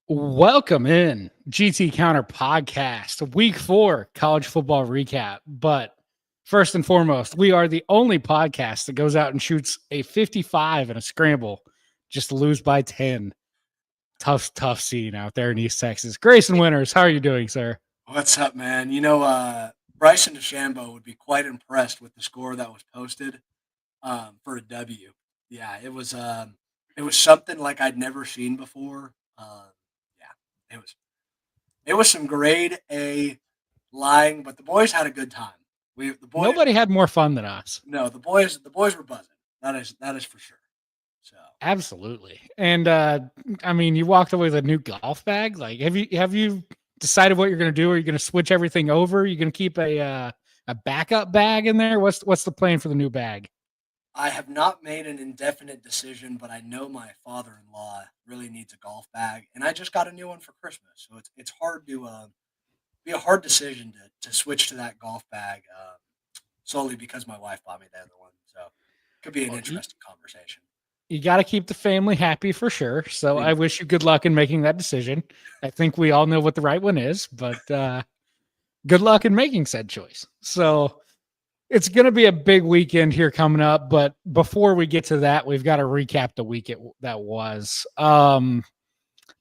Welcome in GT Counter Podcast, Week 4 college football recap. But first and foremost, we are the only podcast that goes out and shoots a 55 in a scramble just to lose by 10. Tough scene out there in East Texas. Grayson Winters, how are you doing, sir? What's up, man? Bryson DeChambeau would be quite impressed with the score that was posted for a W. Yeah, it was something like I'd never seen before. Yeah, it was some grade A lying, but the boys had a good time. The boys Nobody had more fun than us. no the boys were buzzing. That is for sure. So Absolutely. And I mean, you walked away with a new golf bag. Like, have you decided what you're going to do? Are you going to switch everything over? Are you going to keep a backup bag in there? What's the plan for the new bag? I have not made an indefinite decision, but I know my father-in-law really needs a golf bag, and I just got a new one for Christmas. So it's hard to be a hard decision to switch to that golf bag solely because my wife bought me the other one. So it could be an Well, interesting conversation. you got to keep the family happy for sure. So We I wish you good luck in making that decision. I think we all know what the right one is, but good luck in making said choice. So it's going to be a big weekend here coming up. But before we get to that, we've got to recap the week that was.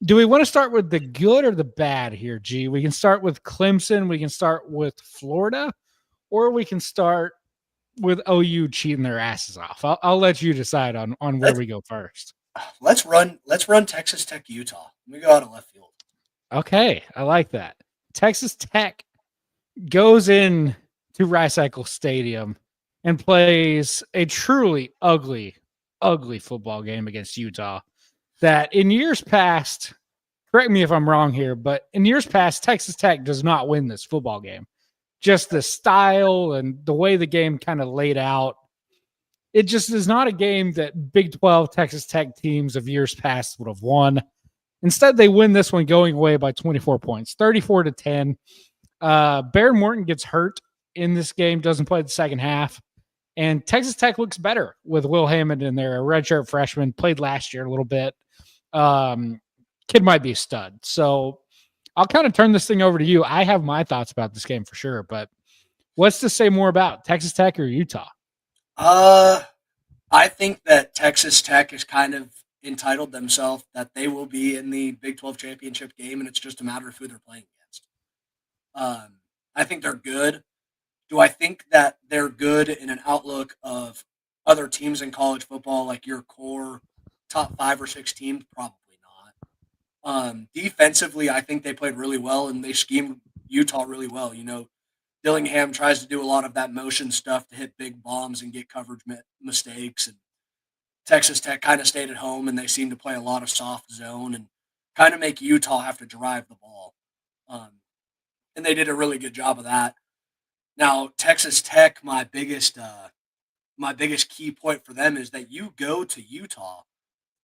Do we want to start with the good or the bad here, G? We can start with Clemson. We can start with Florida, or we can start with OU cheating their asses off. I'll let you decide on where let's we go first. let's run Texas Tech Utah. Let me go out of left field. Okay, I like that. Texas Tech goes in to Rice-Eccles Stadium and plays a truly ugly football game against Utah. That in years past, correct me if I'm wrong here, but in years past, Texas Tech does not win this football game. Just the style and the way the game kind of laid out, it just is not a game that Big 12 Texas Tech teams of years past would have won. Instead, they win this one going away by 24 points, 34-10. Baron Morton gets hurt in this game, doesn't play the second half. And Texas Tech looks better with Will Hammond in there, a redshirt freshman, played last year a little bit. Kid might be a stud. So I'll kind of turn this thing over to you. I have my thoughts about this game for sure, but what's to say more about Texas Tech or Utah? Uh, I think that Texas Tech has kind of entitled themselves that they will be in the Big 12 championship game, and it's just a matter of who they're playing against. I think they're good. Do I think that they're good in an outlook of other teams in college football, like your core top 5 or 6 teams? Probably not. Defensively, I think they played really well and they schemed Utah really well. Dillingham tries to do a lot of that motion stuff to hit big bombs and get coverage mistakes. And Texas Tech kind of stayed at home and they seem to play a lot of soft zone and kind of make Utah have to drive the ball. Um, and they did a really good job of that. Now, Texas Tech, my biggest key point for them is that you go to Utah,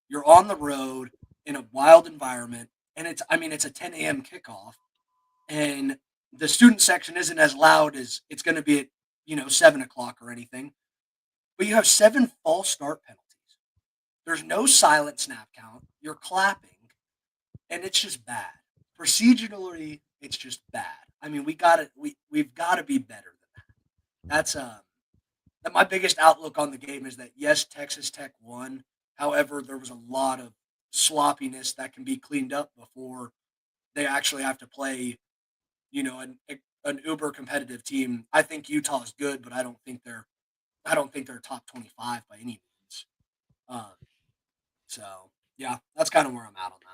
you're on the road in a wild environment, and it's a 10 a.m. kickoff, and the student section isn't as loud as it's going to be at 7 o'clock or anything, but you have 7 false start penalties. There's no silent snap count. You're clapping, and it's just bad. Procedurally, it's just bad. I mean, we've got to be better than that. That my biggest outlook on the game is that yes, Texas Tech won. However, there was a lot of sloppiness that can be cleaned up before they actually have to play, an uber competitive team. I think Utah is good, but I don't think they're top 25 by any means. Um, so yeah, that's kind of where I'm at on that.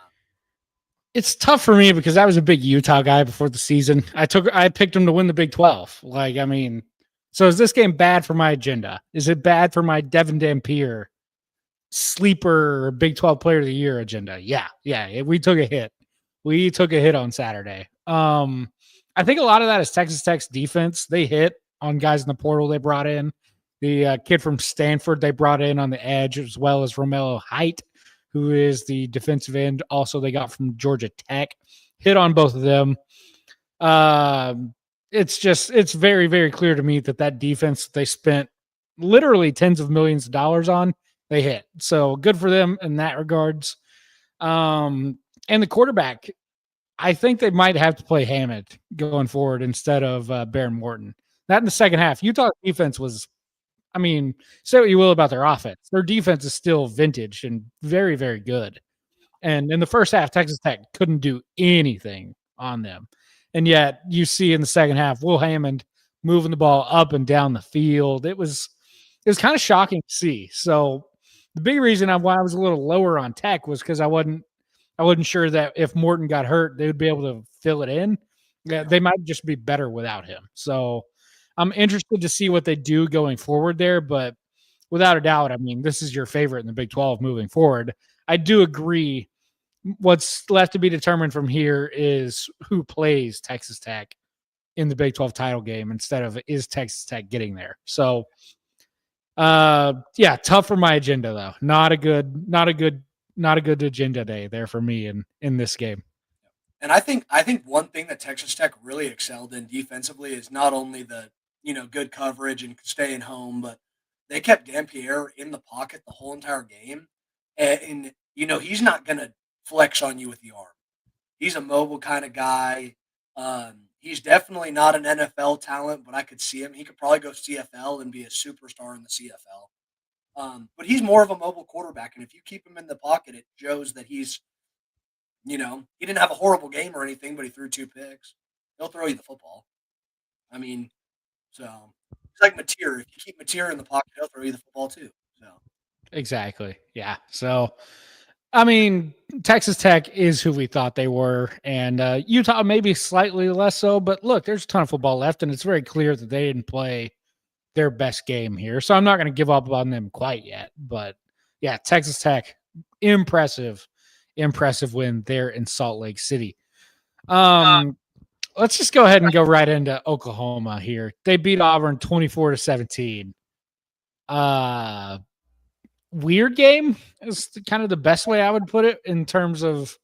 It's tough for me because I was a big Utah guy before the season. I picked them to win the Big 12. Like, I mean, so is this game bad for my agenda? Is it bad for my Devin Dampier sleeper Big 12 player of the year agenda? Yeah. We took a hit. We took a hit on Saturday. I think a lot of that is Texas Tech's defense. They hit on guys in the portal they brought in. The kid from Stanford they brought in on the edge, as well as Romello Height, who is the defensive end. Also, they got from Georgia Tech. Hit on both of them. It's very, very clear to me that defense they spent literally tens of millions of dollars on, they hit. So good for them in that regards. And the quarterback, I think they might have to play Hammond going forward instead of Baron Morton. That in the second half, Utah's defense was, I mean, say what you will about their offense. Their defense is still vintage and very, very good. And in the first half, Texas Tech couldn't do anything on them. And yet you see in the second half, Will Hammond moving the ball up and down the field. It was kind of shocking to see. So the big reason why I was a little lower on Tech was because I wasn't sure that if Morton got hurt, they would be able to fill it in. Yeah, they might just be better without him. So I'm interested to see what they do going forward there. But without a doubt, I mean, this is your favorite in the Big 12 moving forward. I do agree. What's left to be determined from here is who plays Texas Tech in the Big 12 title game instead of is Texas Tech getting there. So yeah, tough for my agenda though. Not a good agenda day there for me in this game. And I think one thing that Texas Tech really excelled in defensively is not only the good coverage and staying home, but they kept Dampierre in the pocket the whole entire game, and he's not gonna flex on you with the arm. He's a mobile kind of guy. He's definitely not an NFL talent, but I could see him. He could probably go CFL and be a superstar in the CFL. But he's more of a mobile quarterback, and if you keep him in the pocket, it shows that he didn't have a horrible game or anything, but he threw 2 picks. He'll throw you the football. I mean, so it's like Mateer. If you keep Mateer in the pocket, he'll throw you the football too. So Exactly. Yeah. So I mean, Texas Tech is who we thought they were, and Utah maybe slightly less so. But look, there's a ton of football left, and it's very clear that they didn't play their best game here. So I'm not going to give up on them quite yet. But yeah, Texas Tech, impressive, impressive win there in Salt Lake City. Let's just go ahead and go right into Oklahoma here. They beat Auburn 24-17. Weird game is kind of the best way I would put it in terms of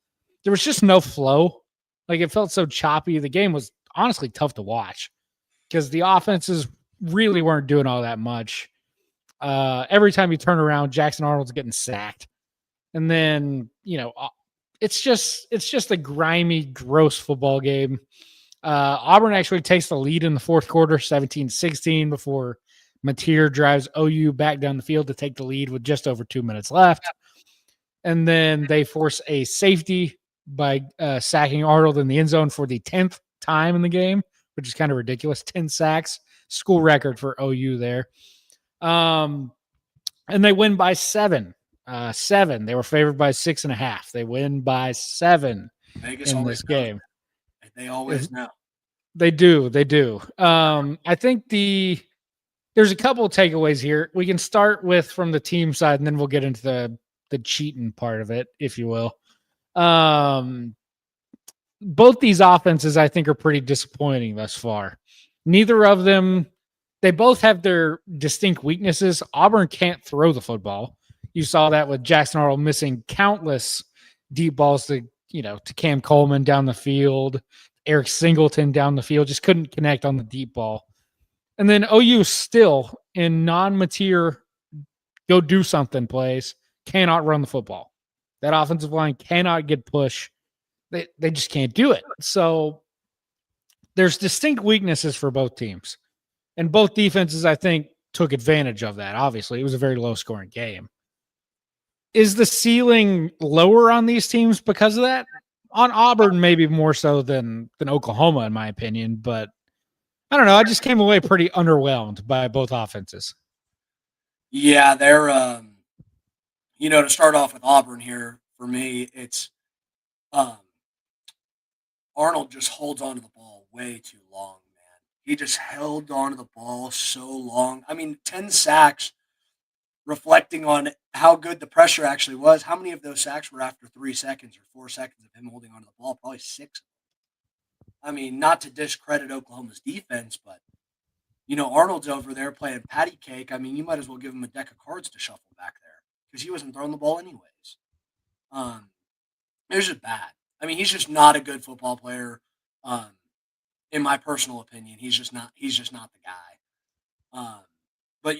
there was just no flow. Like it felt so choppy. The game was honestly tough to watch because the offenses really weren't doing all that much. Every time you turn around, Jackson Arnold's getting sacked. And then, it's just a grimy, gross football game. Auburn actually takes the lead in the fourth quarter, 17-16, before Mateer drives OU back down the field to take the lead with just over 2 minutes left. And then they force a safety by sacking Arnold in the end zone for the 10th time in the game, which is kind of ridiculous. 10 sacks, school record for OU there. And they win by 7. 7. They were favored by 6.5. They win by 7 Vegas in this game. They always know. They do. I think there's a couple of takeaways here. We can start with from the team side, and then we'll get into the cheating part of it, if you will. Both these offenses, I think, are pretty disappointing thus far. Neither of them, they both have their distinct weaknesses. Auburn can't throw the football. You saw that with Jackson Arnold missing countless deep balls to Cam Coleman down the field, Eric Singleton down the field, just couldn't connect on the deep ball. And then OU still in non-Mateer go do something plays, cannot run the football. That offensive line cannot get push. They just can't do it. So there's distinct weaknesses for both teams. And both defenses, I think, took advantage of that. Obviously, it was a very low-scoring game. Is the ceiling lower on these teams because of that? On Auburn, maybe more so than Oklahoma, in my opinion. But I don't know. I just came away pretty underwhelmed by both offenses. Yeah, they're to start off with Auburn here for me, it's Arnold just holds on to the ball way too long, man. He just held on to the ball so long. I mean, 10 sacks. Reflecting on how good the pressure actually was, how many of those sacks were after 3 seconds or 4 seconds of him holding onto the ball? Probably 6. I mean, not to discredit Oklahoma's defense, but Arnold's over there playing patty cake. I mean, you might as well give him a deck of cards to shuffle back there because he wasn't throwing the ball anyways. It was just bad. I mean, he's just not a good football player. In my personal opinion, he's just not the guy. But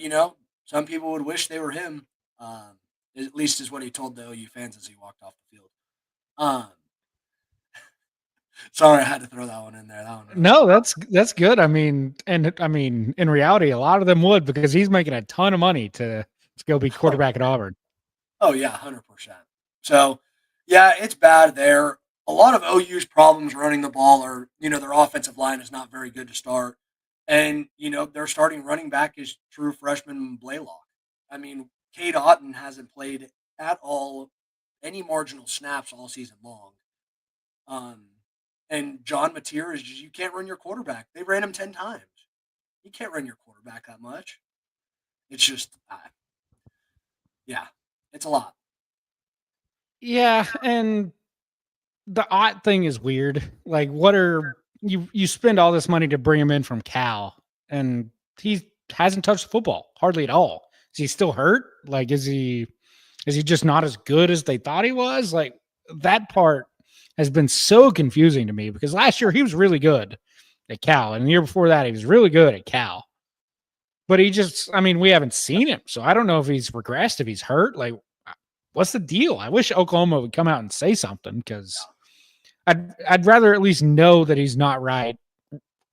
some people would wish they were him. At least is what he told the OU fans as he walked off the field. Sorry, I had to throw that one in there. That one really No, that's good. I mean, in reality, a lot of them would because he's making a ton of money to go be quarterback at Auburn. Oh yeah, 100%. So, yeah, it's bad there. A lot of OU's problems running the ball are, their offensive line is not very good to start. And, their starting running back is true freshman Blaylock. I mean, Cade Otton hasn't played at all any marginal snaps all season long. And John Mateer is just, you can't run your quarterback. They ran him 10 times. You can't run your quarterback that much. It's just, yeah, it's a lot. Yeah, and the Ott thing is weird. Like, what are you spend all this money to bring him in from Cal, and he hasn't touched the football hardly at all. Is he still hurt? Like, is he just not as good as they thought he was? Like, that part has been so confusing to me because last year he was really good at Cal, and the year before that he was really good at Cal. But we haven't seen him, so I don't know if he's regressed, if he's hurt. Like, what's the deal? I wish Oklahoma would come out and say something because I'd rather at least know that he's not right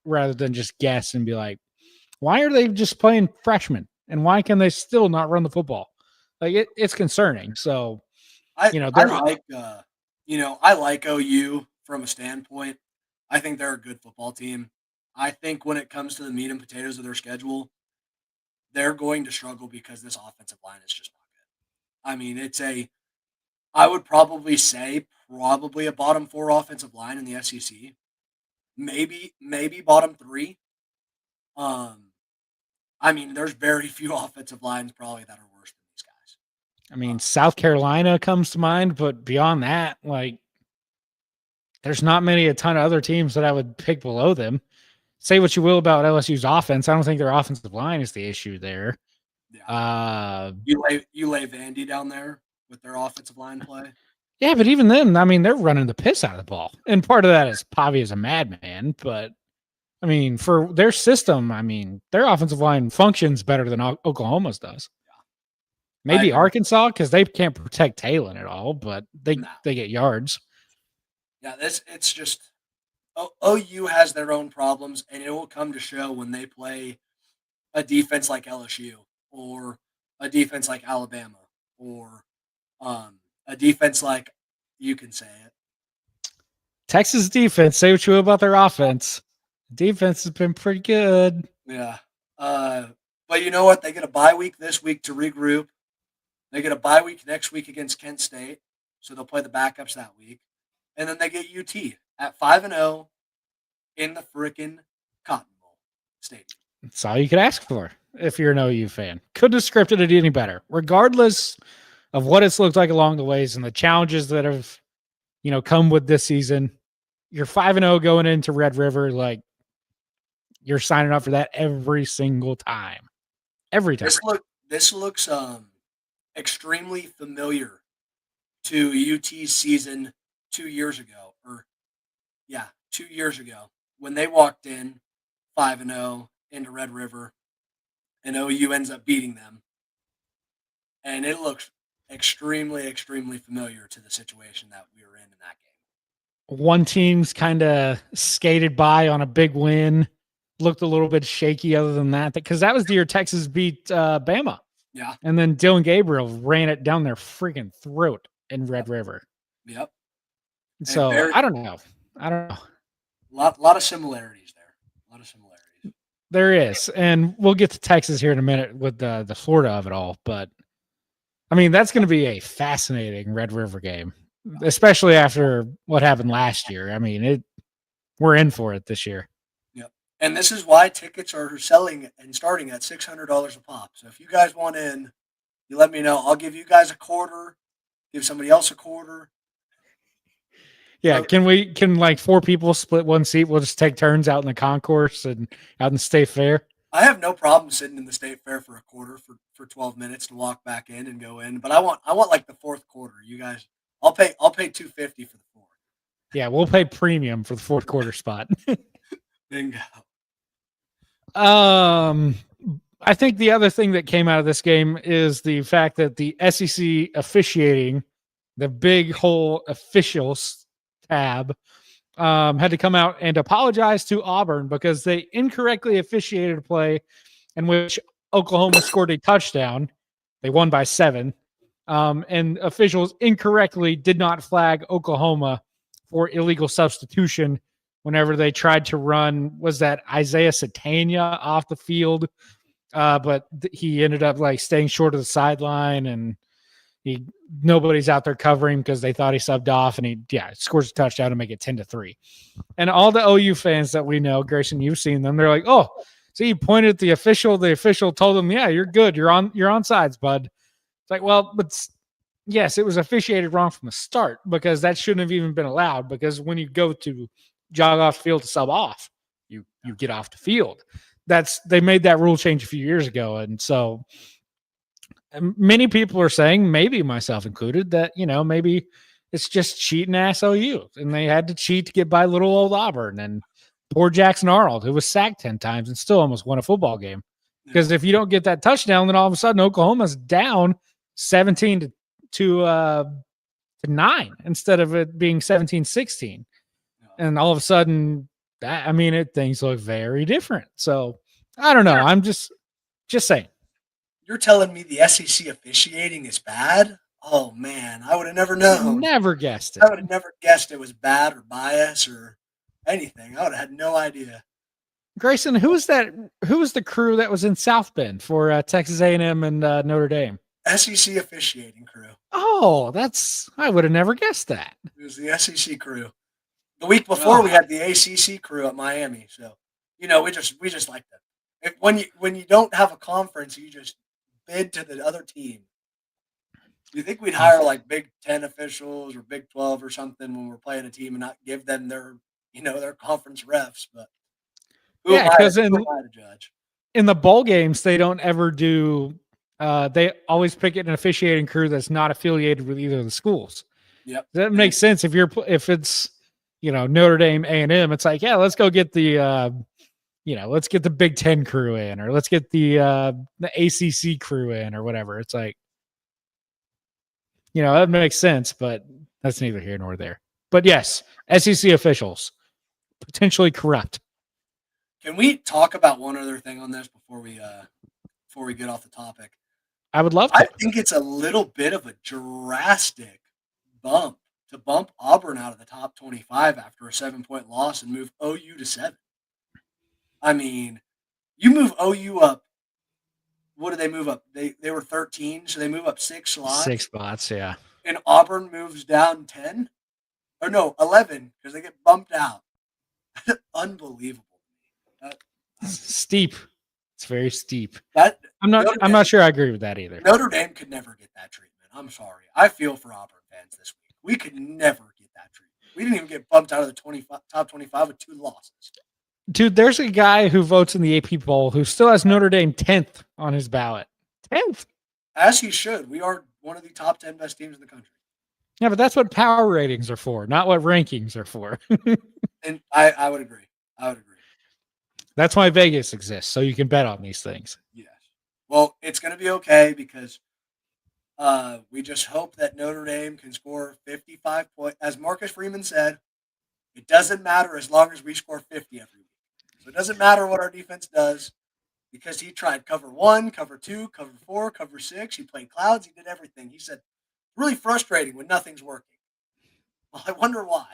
rather than just guess and be like, why are they just playing freshmen and why can they still not run the football? Like it's concerning. So, I like OU from a standpoint. I think they're a good football team. I think when it comes to the meat and potatoes of their schedule, they're going to struggle because this offensive line is just not good. I mean, I would probably say a bottom 4 offensive line in the SEC. Maybe bottom 3. There's very few offensive lines probably that are worse than these guys. South Carolina comes to mind, but beyond that, like there's not a ton of other teams that I would pick below them. Say what you will about LSU's offense. I don't think their offensive line is the issue there. Yeah. You lay Vandy down there with their offensive line play. Yeah, but even then, they're running the piss out of the ball. And part of that is Pavi is a madman, but for their system, their offensive line functions better than Oklahoma's does. Maybe Arkansas because they can't protect Talon at all, but they get yards. Yeah, it's just OU has their own problems, and it will come to show when they play a defense like LSU or a defense like Alabama or a defense like, you can say it, Texas defense. Say what you will about their offense. Defense has been pretty good. Yeah. But you know what? They get a bye week this week to regroup. They get a bye week next week against Kent State, so they'll play the backups that week. And then they get UT at 5-0 in the frickin' Cotton Bowl Stadium. That's all you could ask for if you're an OU fan. Couldn't have scripted it any better, regardless of what it's looked like along the ways and the challenges that have, come with this season. You're 5-0 going into Red River, like you're signing up for that every single time. Every time. This looks extremely familiar to UT's season 2 years ago. 2 years ago when they walked in 5-0 into Red River and OU ends up beating them. And it looks extremely, extremely familiar to the situation that we were in that game. One team's kind of skated by on a big win, looked a little bit shaky other than that, because that was the year Texas beat Bama. Yeah. And then Dylan Gabriel ran it down their freaking throat in Red River. Yep. So I don't know. A lot of similarities there. A lot of similarities. There is. And we'll get to Texas here in a minute with the Florida of it all. But, that's going to be a fascinating Red River game, especially after what happened last year. We're in for it this year. Yep. And this is why tickets are selling and starting at $600 a pop. So if you guys want in, you let me know. I'll give you guys a quarter, give somebody else a quarter. Yeah, can like 4 people split one seat? We'll just take turns out in the concourse and out in the State Fair. I have no problem sitting in the State Fair for a quarter for 12 minutes to walk back in and go in. But I want like the fourth quarter. You guys, I'll pay $250 for the fourth. Yeah, we'll pay premium for the fourth quarter spot. Bingo. I think the other thing that came out of this game is the fact that the SEC officiating, the big whole officials tab, had to come out and apologize to Auburn because they incorrectly officiated a play in which Oklahoma scored a touchdown. They won by 7. And officials incorrectly did not flag Oklahoma for illegal substitution whenever they tried to run, was that Isaiah Satania off the field? But he ended up like staying short of the sideline, and nobody's out there covering because they thought he subbed off, and he scores a touchdown to make it 10-3. And all the OU fans that we know, Grayson, you've seen them, they're like, oh, see, you pointed at the official told them, yeah, you're good, you're on sides, bud. It's like, well, but yes, it was officiated wrong from the start because that shouldn't have even been allowed, because when you go to jog off the field to sub off, you get off the field. They made that rule change a few years ago. And so many people are saying, maybe myself included, that, maybe it's just cheating ass OU, and they had to cheat to get by little old Auburn and poor Jackson Arnold, who was sacked 10 times and still almost won a football game. Because if you don't get that touchdown, then all of a sudden Oklahoma's down 17 to 9 instead of it being 17-16. And all of a sudden, things look very different. So I don't know. I'm just saying. You're telling me the SEC officiating is bad? Oh man, I would have never known. Never guessed it. I would have never guessed it was bad or bias or anything. I would have had no idea. Grayson, who was the crew that was in South Bend for Texas A&M and Notre Dame? SEC officiating crew. Oh, I would have never guessed that. It was the SEC crew. The week before we had the ACC crew at Miami. So, we just like that. When you don't have a conference, you just bid to the other team. You think we'd hire like Big 10 officials or Big 12 or something when we're playing a team and not give them their conference refs? But because in the bowl games, they don't ever do. They always pick an officiating crew that's not affiliated with either of the schools. Yep, that makes sense. If it's Notre Dame, A&M, it's like, yeah, let's go get the let's get the Big 10 crew in, or let's get the ACC crew in, or whatever. It's like, that makes sense, but that's neither here nor there. But yes, SEC officials potentially corrupt. Can we talk about one other thing on this before we get off the topic? I would love to. I think it's a little bit of a drastic bump to bump Auburn out of the top 25 after a 7-point loss and move OU to 7. I mean, you move OU up. What did they move up? They were 13, so they move up 6 slots. 6 spots, yeah. And Auburn moves down 10? Or no, 11, because they get bumped out. Unbelievable. Steep. It's very steep. I'm not sure I agree with that either. Notre Dame could never get that treatment. I'm sorry. I feel for Auburn fans this week. We could never get that treatment. We didn't even get bumped out of the top 25 with 2 losses. Dude, there's a guy who votes in the AP poll who still has Notre Dame 10th on his ballot. 10th. As he should. We are one of the top 10 best teams in the country. Yeah, but that's what power ratings are for, not what rankings are for. And I would agree. That's why Vegas exists, so you can bet on these things. Yes. Well, it's going to be okay because we just hope that Notre Dame can score 55 points. As Marcus Freeman said, it doesn't matter as long as we score 50 every week. So it doesn't matter what our defense does, because he tried cover 1, cover 2, cover 4, cover 6. He played clouds. He did everything. He said, really frustrating when nothing's working. Well, I wonder why.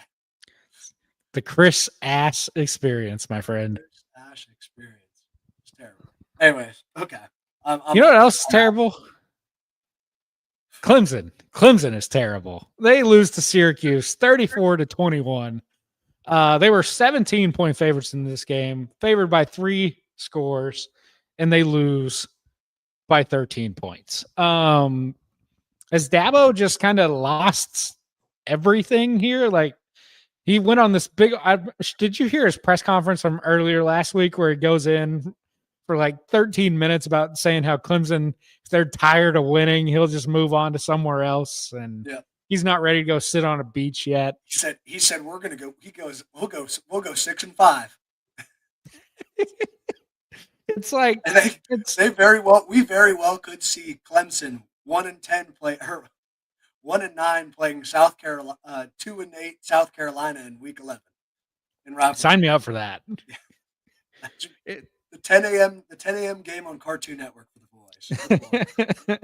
The Chris Ash experience, my friend. Chris Ash experience. It's terrible. Anyways, okay. You know what else is terrible? Clemson. Clemson is terrible. They lose to Syracuse 34-21. They were 17-point favorites in this game, favored by 3 scores, and they lose by 13 points. Has Dabo just kind of lost everything here? Like, he went on this big. Did you hear his press conference from earlier last week where he goes in for like 13 minutes about saying how Clemson, if they're tired of winning, he'll just move on to somewhere else, and he's not ready to go sit on a beach yet. He said we're gonna go. He goes, we'll go 6-5. It's like we very well could see Clemson 1-10 play, or 1-9 playing South Carolina, 2-8 South Carolina in week 11. in rivalry. Sign me up for that. The 10 a.m. game on Cartoon Network for the boys.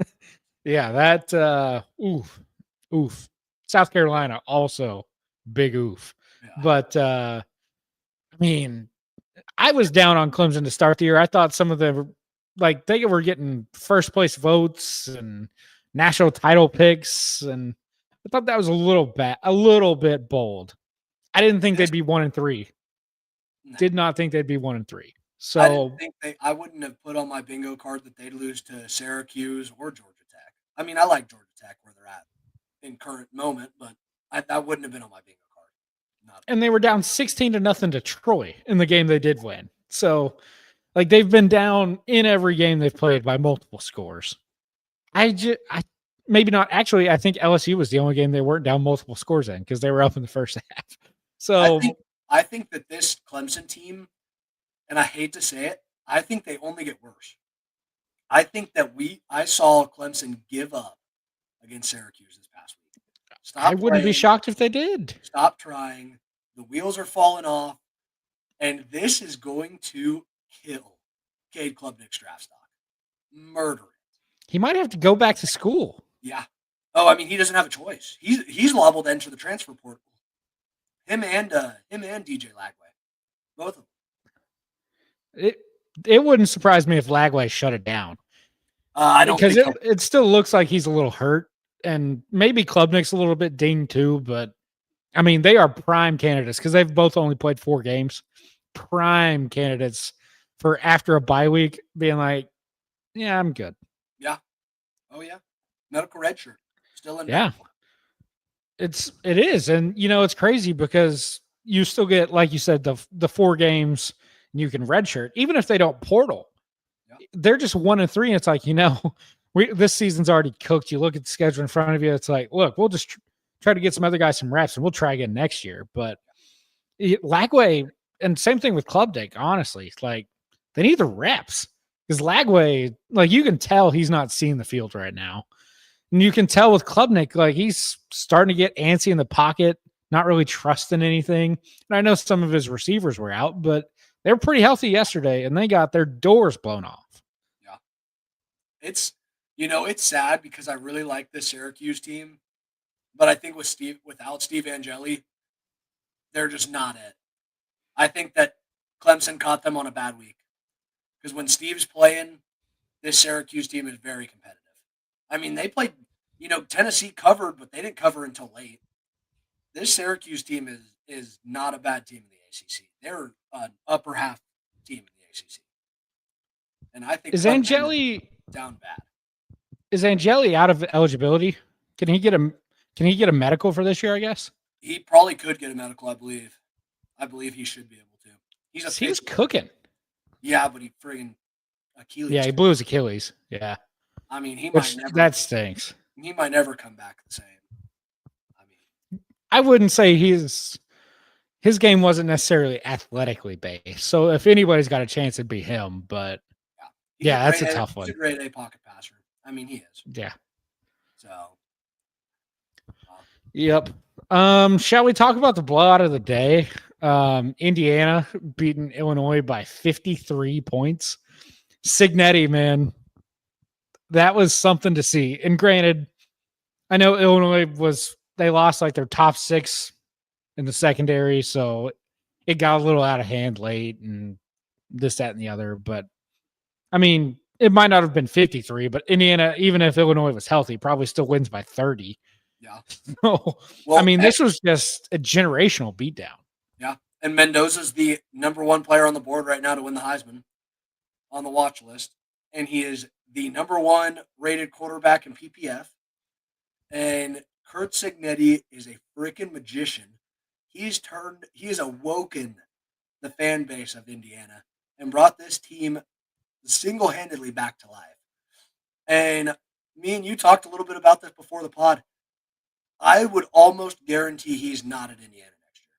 Yeah, that oof. South Carolina also big oof. Yeah. But I mean, I was down on Clemson to start the year. I thought some of the they were getting first place votes and national title picks, and I thought that was a little bit bold. I didn't think they'd be 1-3. No. Did not think they'd be 1-3. So I didn't think I wouldn't have put on my bingo card that they'd lose to Syracuse or Georgia Tech. I mean, I like Georgia Tech where they're at in current moment, but that wouldn't have been on my bingo card. And they were down 16-0 to Troy in the game they did win. So, they've been down in every game they've played by multiple scores. I maybe not. Actually, I think LSU was the only game they weren't down multiple scores in because they were up in the first half. So I think that this Clemson team, and I hate to say it, I think they only get worse. I think that I saw Clemson give up against Syracuse this past week. I wouldn't be shocked if they did. Stop trying. The wheels are falling off, and this is going to kill Cade Klubnik's draft stock. Murder it. He might have to go back to school. Yeah. Oh, I mean, he doesn't have a choice. He's liable to enter the transfer portal. Him and DJ Lagway, both of them. It wouldn't surprise me if Lagway shut it down. I don't because it still looks like he's a little hurt, and maybe Klubnik's a little bit dinged too. But I mean, they are prime candidates because they've both only played 4 games. Prime candidates for after a bye week being like, yeah, I'm good. Yeah. Oh yeah. Medical red shirt still in. Yeah. It is. And it's crazy because you still get, like you said, the 4 games and you can redshirt, even if they don't portal. Yeah. They're just 1-3. And it's like, this season's already cooked. You look at the schedule in front of you. It's like, look, we'll just try to get some other guys some reps and we'll try again next year. But Lagway, and same thing with Klubnik, honestly, it's like they need the reps because Lagway, you can tell he's not seeing the field right now. And you can tell with Klubnik, he's starting to get antsy in the pocket, not really trusting anything. And I know some of his receivers were out, but they were pretty healthy yesterday, and they got their doors blown off. Yeah. It's sad because I really like this Syracuse team, but I think without Steve Angeli, they're just not it. I think that Clemson caught them on a bad week because when Steve's playing, this Syracuse team is very competitive. I mean, they played, Tennessee covered, but they didn't cover until late. This Syracuse team is not a bad team in the ACC. They're an upper half team in the ACC. And I think is Angeli down bad. Is Angeli out of eligibility? Can he get a medical for this year, I guess? He probably could get a medical, I believe. I believe he should be able to. He was cooking. Yeah, but he friggin' Achilles. Yeah, he blew his Achilles. Yeah. I mean, that stinks. He might never come back the same. I mean, I wouldn't say his game wasn't necessarily athletically based. So if anybody's got a chance, it'd be him. But yeah, that's a tough one. He's a grade A pocket passer. I mean, he is. Yeah. So. Yep. Shall we talk about the blowout of the day? Indiana beating Illinois by 53 points. Signetti, man. That was something to see. And granted, I know Illinois they lost their top 6 in the secondary, so it got a little out of hand late and this, that, and the other. But I mean, it might not have been 53, but Indiana, even if Illinois was healthy, probably still wins by 30. Yeah. So, I mean, this was just a generational beatdown. Yeah. And Mendoza's the number 1 player on the board right now to win the Heisman on the watch list. And he is the number 1 rated quarterback in PPF. And Curt Signetti is a freaking magician. He has awoken the fan base of Indiana and brought this team single-handedly back to life. And me and you talked a little bit about this before the pod. I would almost guarantee he's not at Indiana next year.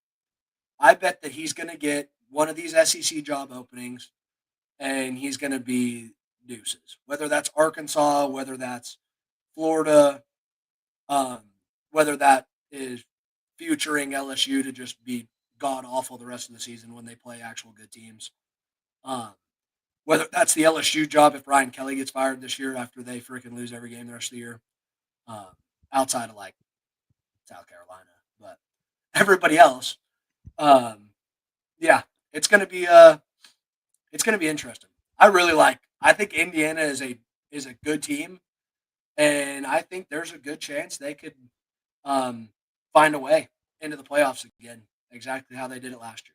I bet that he's going to get one of these SEC job openings, and he's going to be deuces. Whether that's Arkansas, whether that's Florida, whether that is futuring LSU to just be god awful the rest of the season when they play actual good teams. Whether that's the LSU job if Brian Kelly gets fired this year after they freaking lose every game the rest of the year, outside of like South Carolina, but everybody else, yeah, it's gonna be interesting. I think Indiana is a good team, and I think there's a good chance they could find a way into the playoffs again, exactly how they did it last year.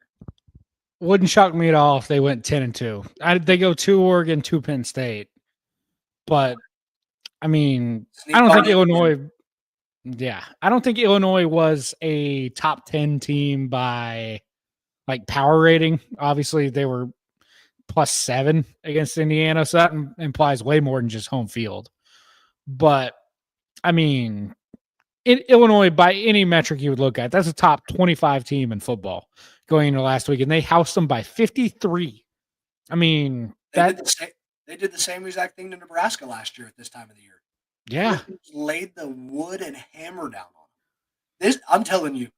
Wouldn't shock me at all if they went 10-2. They go to Oregon, to Penn State, but I mean, I don't think Illinois. Yeah, I don't think Illinois was a top 10 team by like power rating. Obviously, they were +7 against Indiana, so that implies way more than just home field. But I mean, in Illinois, by any metric you would look at, that's a top 25 team in football going into last week, and they housed them by 53. I mean, they did the same exact thing to Nebraska last year at this time of the year. Yeah, laid the wood and hammer down on them. I'm telling you,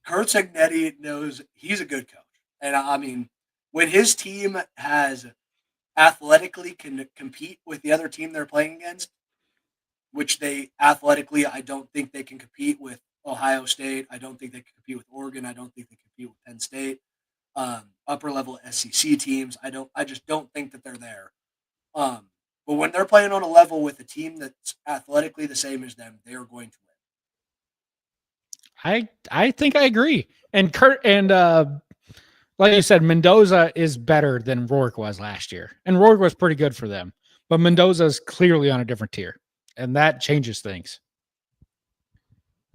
Kurt Cignetti knows he's a good coach, and I mean, when his team has athletically can compete with the other team they're playing against, which they athletically, I don't think they can compete with Ohio State. I don't think they can compete with Oregon. I don't think they can compete with Penn State. Upper level SEC teams. I just don't think that they're there. But when they're playing on a level with a team that's athletically the same as them, they are going to win. I think I agree. And Kurt and like you said, Mendoza is better than Rourke was last year, and Rourke was pretty good for them. But Mendoza is clearly on a different tier, and that changes things,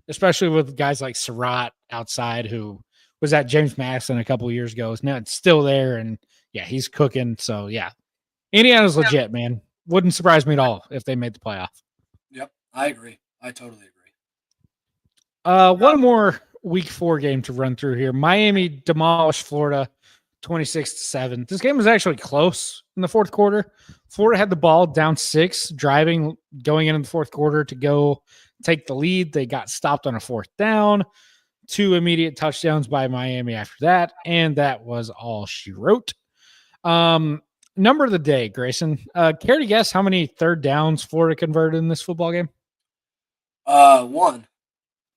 especially with guys like Surratt outside, who was at James Madison a couple of years ago. Now it's still there, and yeah, he's cooking. So yeah, Indiana's legit, man. Wouldn't surprise me at all if they made the playoff. Yep, I agree. I totally agree. One more Week 4 game to run through here. Miami demolished Florida 26-7. This game was actually close in the fourth quarter. Florida had the ball down 6, driving, going into the fourth quarter to go take the lead. They got stopped on a 4th down. 2 immediate touchdowns by Miami after that, and that was all she wrote. Number of the day, Grayson. Care to guess how many third downs Florida converted in this football game? 1.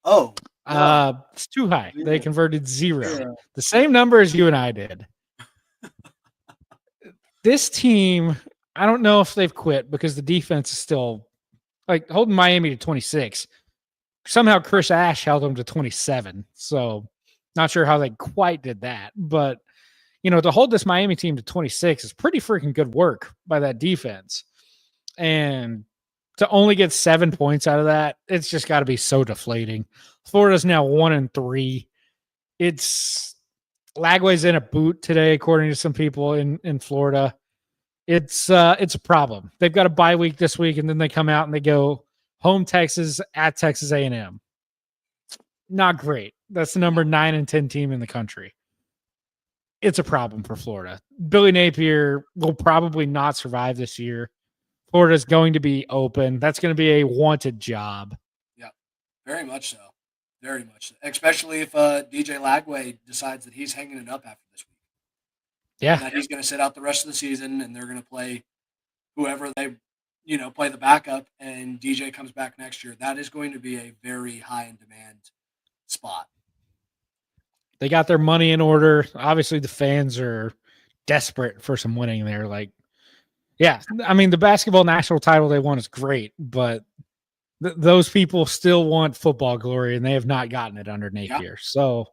Oh. It's too high. They converted 0. The same number as you and I did. This team, I don't know if they've quit because the defense is still like holding Miami to 26. Somehow Chris Ash held them to 27. So not sure how they quite did that. But, you know, to hold this Miami team to 26 is pretty freaking good work by that defense. And to only get 7 points out of that, it's just got to be so deflating. Florida's now 1-3. It's Lagway's in a boot today, according to some people in Florida. It's a problem. They've got a bye week this week, and then they come out and they go home Texas at Texas A&M. Not great. That's the number 9 and 10 team in the country. It's a problem for Florida. Billy Napier will probably not survive this year. Florida's going to be open. That's going to be a wanted job. Yeah, very much so. Very much so. Especially if DJ Lagway decides that he's hanging it up after this week. Yeah. That he's going to sit out the rest of the season, and they're going to play whoever they, play the backup, and DJ comes back next year. That is going to be a very high in demand spot. They got their money in order. Obviously, the fans are desperate for some winning there. Like, yeah, I mean, the basketball national title they won is great, but those people still want football glory, and they have not gotten it under Napier. Yeah. So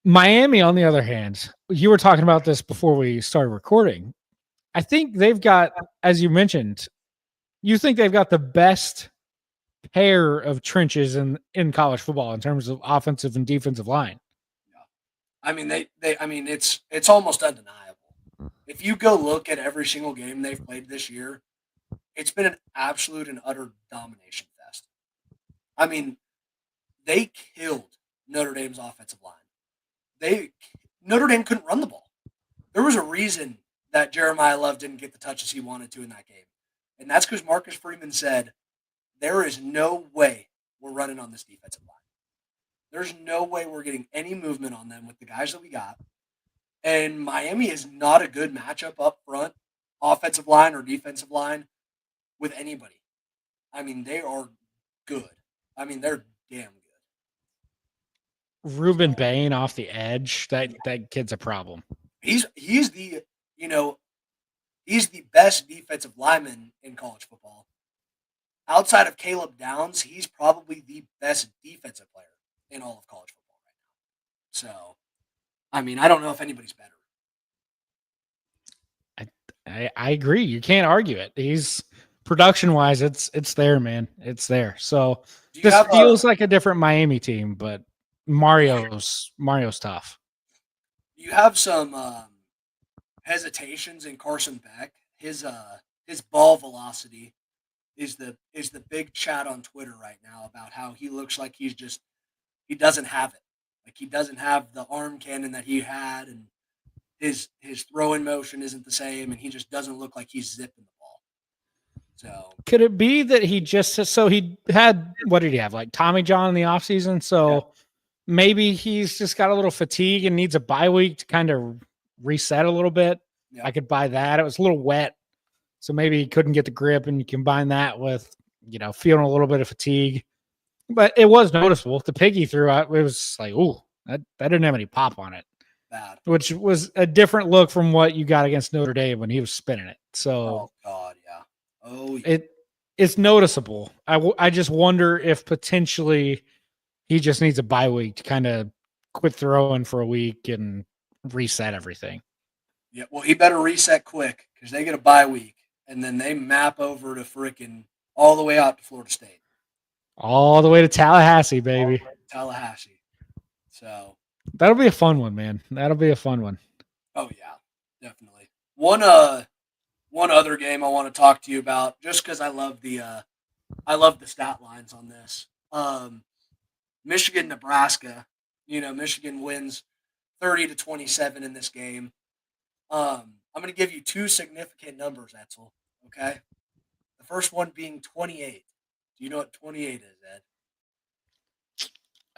Miami, on the other hand, you were talking about this before we started recording. I think they've got, as you mentioned, you think they've got the best pair of trenches in college football in terms of offensive and defensive line. Yeah. I mean, it's almost undeniable. If you go look at every single game they've played this year, it's been an absolute and utter domination fest. I mean, they killed Notre Dame's offensive line. Notre Dame couldn't run the ball. There was a reason that Jeremiah Love didn't get the touches he wanted to in that game. And that's because Marcus Freeman said, there is no way we're running on this defensive line. There's no way we're getting any movement on them with the guys that we got. And Miami is not a good matchup up front, offensive line or defensive line, with anybody. I mean, they are good. I mean, they're damn good. Ruben Bain off the edge. That kid's a problem. He's the he's the best defensive lineman in college football. Outside of Caleb Downs, he's probably the best defensive player in all of college football right now. So, I mean, I don't know if anybody's better. I agree. You can't argue it. He's production wise, it's there, man. It's there. So this feels like a different Miami team, but Mario's tough. You have some hesitations in Carson Beck. His ball velocity is the big chat on Twitter right now about how he looks like he doesn't have it. Like he doesn't have the arm cannon that he had, and his throwing motion isn't the same, and he just doesn't look like he's zipping the ball. So could it be that he had, what did he have? Like Tommy John in the offseason? So maybe he's just got a little fatigue and needs a bye week to kind of reset a little bit. Yeah. I could buy that. It was a little wet, so maybe he couldn't get the grip, and you combine that with, feeling a little bit of fatigue. But it was noticeable. The pick he threw out, it was like, ooh, that didn't have any pop on it. Bad. Which was a different look from what you got against Notre Dame when he was spinning it. So, oh God, yeah. Oh, yeah. It's noticeable. I just wonder if potentially he just needs a bye week to kind of quit throwing for a week and reset everything. Yeah, well, he better reset quick because they get a bye week, and then they map over to freaking all the way out to Florida State. All the way to Tallahassee, baby. Tallahassee. So that'll be a fun one, man. That'll be a fun one. Oh yeah, definitely. One other game I want to talk to you about, just because I love the stat lines on this. Michigan, Nebraska. Michigan wins 30-27 in this game. I'm going to give you two significant numbers, Etzel. Okay, the first one being 28. Do you know what 28 is,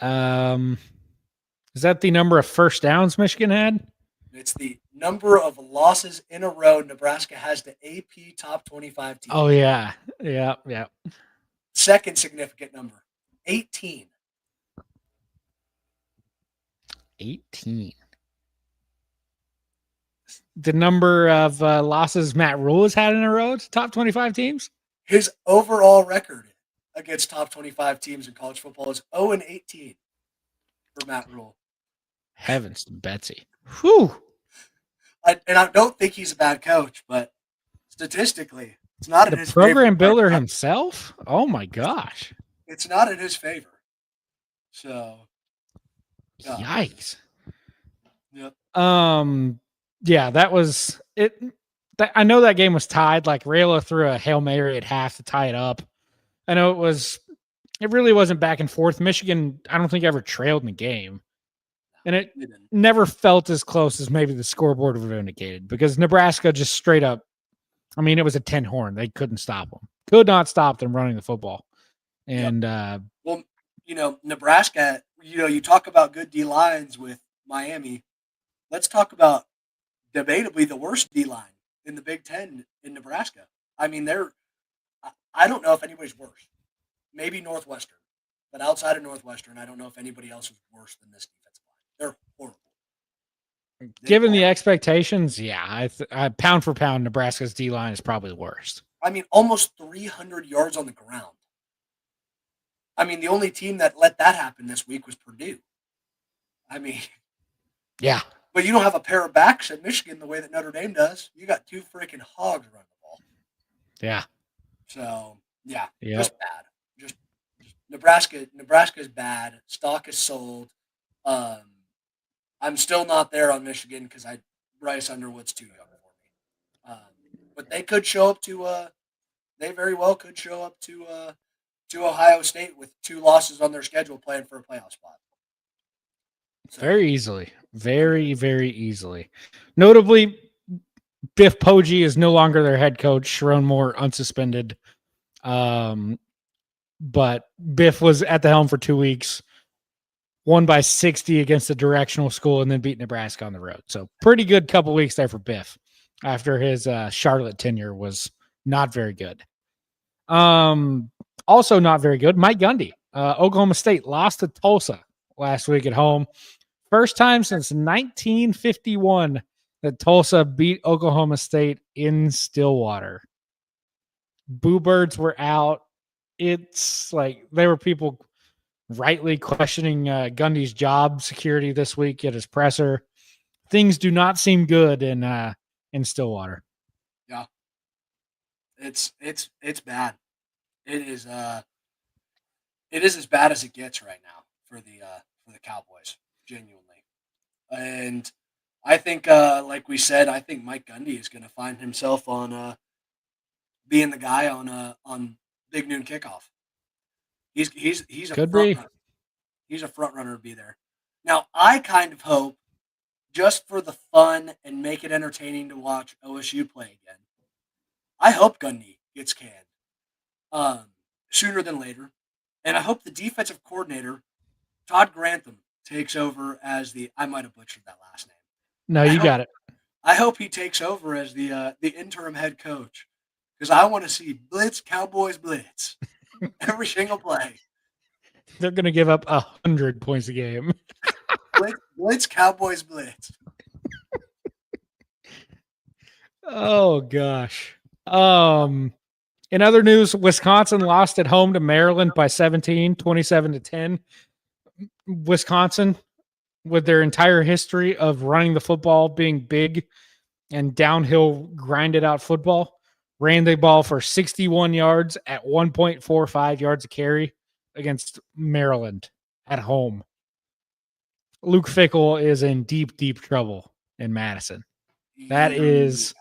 Ed? Is that the number of first downs Michigan had? It's the number of losses in a row Nebraska has to AP top 25 teams. Oh, yeah. Yeah. Second significant number, 18. 18. The number of losses Matt Rule has had in a row to top 25 teams? His overall record against top 25 teams in college football is 0-18 for Matt Rule. Heavens to Betsy. Whew. I don't think he's a bad coach, but statistically, it's not in his favor. The program builder himself? Oh, my gosh. It's not in his favor. So. Yikes. Yep. Yeah, that was it. I know that game was tied. Like Rayla threw a Hail Mary at half to tie it up. I know it really wasn't back and forth. Michigan, I don't think ever trailed in the game. And it never felt as close as maybe the scoreboard would have indicated, because Nebraska just straight up, I mean, it was a 10 horn. They couldn't stop them. Could not stop them running the football. And well, Nebraska, you talk about good D lines with Miami. Let's talk about debatably the worst D line in the Big Ten in Nebraska. I mean, I don't know if anybody's worse. Maybe Northwestern, but outside of Northwestern, I don't know if anybody else is worse than this defensive line. They're horrible. Given the expectations, yeah, pound for pound, Nebraska's D line is probably the worst. I mean, almost 300 yards on the ground. I mean, the only team that let that happen this week was Purdue. I mean, yeah. But you don't have a pair of backs at Michigan the way that Notre Dame does. You got two freaking hogs running the ball. Yeah. So, yeah, just bad. Just Nebraska is bad. Stock is sold. I'm still not there on Michigan because Bryce Underwood's too young for me. But they could show up to they very well could show up to Ohio State with 2 losses on their schedule playing for a playoff spot. So. Very easily. Very, very easily. Notably, Biff Poggi is no longer their head coach. Sharon Moore unsuspended. But Biff was at the helm for 2 weeks. won by 60 against a directional school, and then beat Nebraska on the road. So pretty good couple weeks there for Biff after his Charlotte tenure was not very good. Also not very good, Mike Gundy. Oklahoma State lost to Tulsa last week at home. First time since 1951 that Tulsa beat Oklahoma State in Stillwater. Boo Birds were out. It's like there were people rightly questioning Gundy's job security this week at his presser. Things do not seem good in Stillwater. Yeah, it's bad. It is as bad as it gets right now for the Cowboys, genuinely. And I think, like we said, I think Mike Gundy is going to find himself on being the guy on Big Noon Kickoff. He's a Could front be. runner. He's a front runner to be there. Now, I kind of hope, just for the fun and make it entertaining to watch OSU play again, I hope Gundy gets canned sooner than later. And I hope the defensive coordinator, Todd Grantham, takes over as I might have butchered that last name. No, you got it. I hope he takes over as the interim head coach, because I want to see blitz, Cowboys blitz, every single play. They're going to give up 100 points a game. Blitz, Cowboys blitz. Oh gosh. In other news, Wisconsin lost at home to Maryland by 17, 27-10. Wisconsin, with their entire history of running the football, being big and downhill grinded out football, ran the ball for 61 yards at 1.45 yards a carry against Maryland at home. Luke Fickell is in deep, deep trouble in Madison. That is,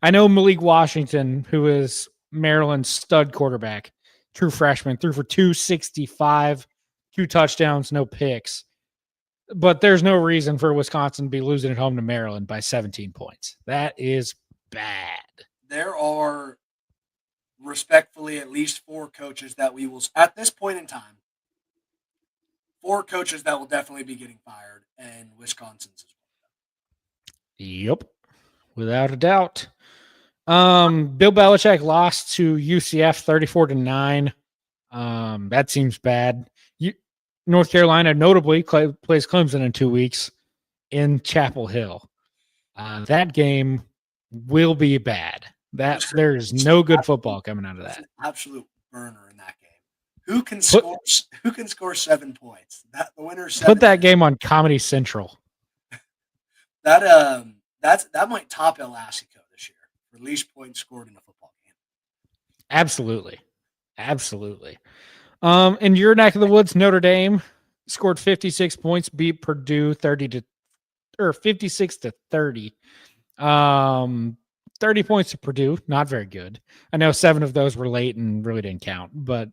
I know Malik Washington, who is Maryland's stud quarterback, true freshman, threw for 265, 2 touchdowns, no picks. But there's no reason for Wisconsin to be losing at home to Maryland by 17 points. That is bad. There are, respectfully, at least 4 coaches that we will, at this point in time, 4 coaches that will definitely be getting fired, and Wisconsin's as well. Yep, without a doubt. Bill Belichick lost to UCF 34-9. That seems bad. North Carolina notably plays Clemson in 2 weeks in Chapel Hill. That game will be bad. There is no good football coming out of that. An absolute burner in that game. Who can score 7 points? The winner. Put that game on Comedy Central. That might top El Asico this year for least points scored in a football game. Absolutely. In your neck of the woods, Notre Dame scored 56 points, beat Purdue 56-30. 30 points to Purdue, not very good. I know 7 of those were late and really didn't count, but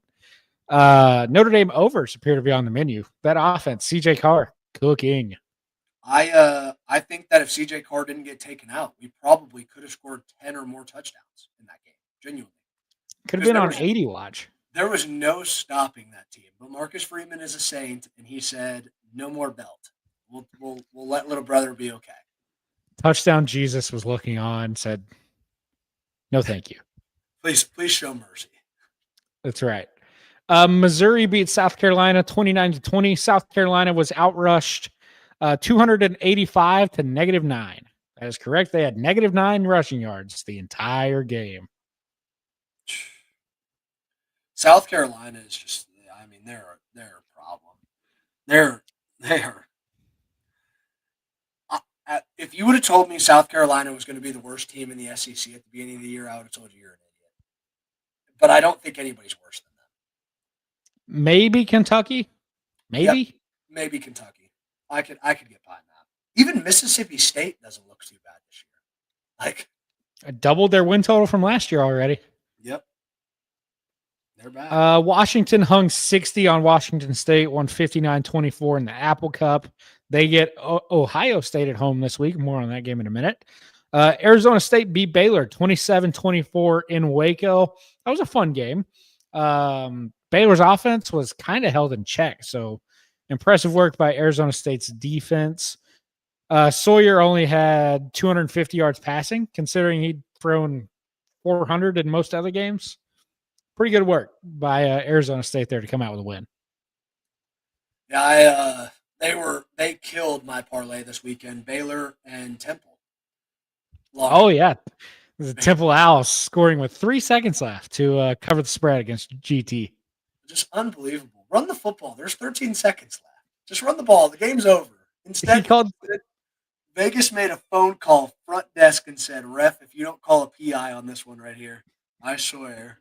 Notre Dame overs appear to be on the menu. That offense, CJ Carr, cooking. I think that if CJ Carr didn't get taken out, we probably could have scored 10 or more touchdowns in that game. Genuinely. Could have been on 80 watch. There was no stopping that team. But Marcus Freeman is a saint, and he said, "No more belt. We'll let little brother be okay." Touchdown Jesus was looking on, said, "No, thank you. Please show mercy." That's right. Missouri beat South Carolina 29-20. South Carolina was outrushed 285 to -9. That is correct. They had -9 rushing yards the entire game. South Carolina is just, I mean, they're a problem. They're if you would have told me South Carolina was going to be the worst team in the SEC at the beginning of the year, I would have told you you're an idiot. But I don't think anybody's worse than them. Maybe Kentucky. Maybe. Yep, maybe Kentucky. I could get behind that. Even Mississippi State doesn't look too bad this year. Like, I doubled their win total from last year already. Yep. They're bad. Washington hung 60 on Washington State, won 59-24 in the Apple Cup. They get Ohio State at home this week. More on that game in a minute. Arizona State beat Baylor 27-24 in Waco. That was a fun game. Baylor's offense was kind of held in check, so Impressive work by Arizona State's defense. Sawyer only had 250 yards passing, considering he'd thrown 400 in most other games. Pretty good work by Arizona State there to come out with a win. Yeah, they killed my parlay this weekend. Baylor and Temple. Oh yeah, the Temple Owls scoring with 3 seconds left to cover the spread against GT. Just unbelievable. Run the football. There's 13 seconds left. Just run the ball. The game's over. Instead, Vegas made a phone call front desk and said, "Ref, if you don't call a PI on this one right here, I swear."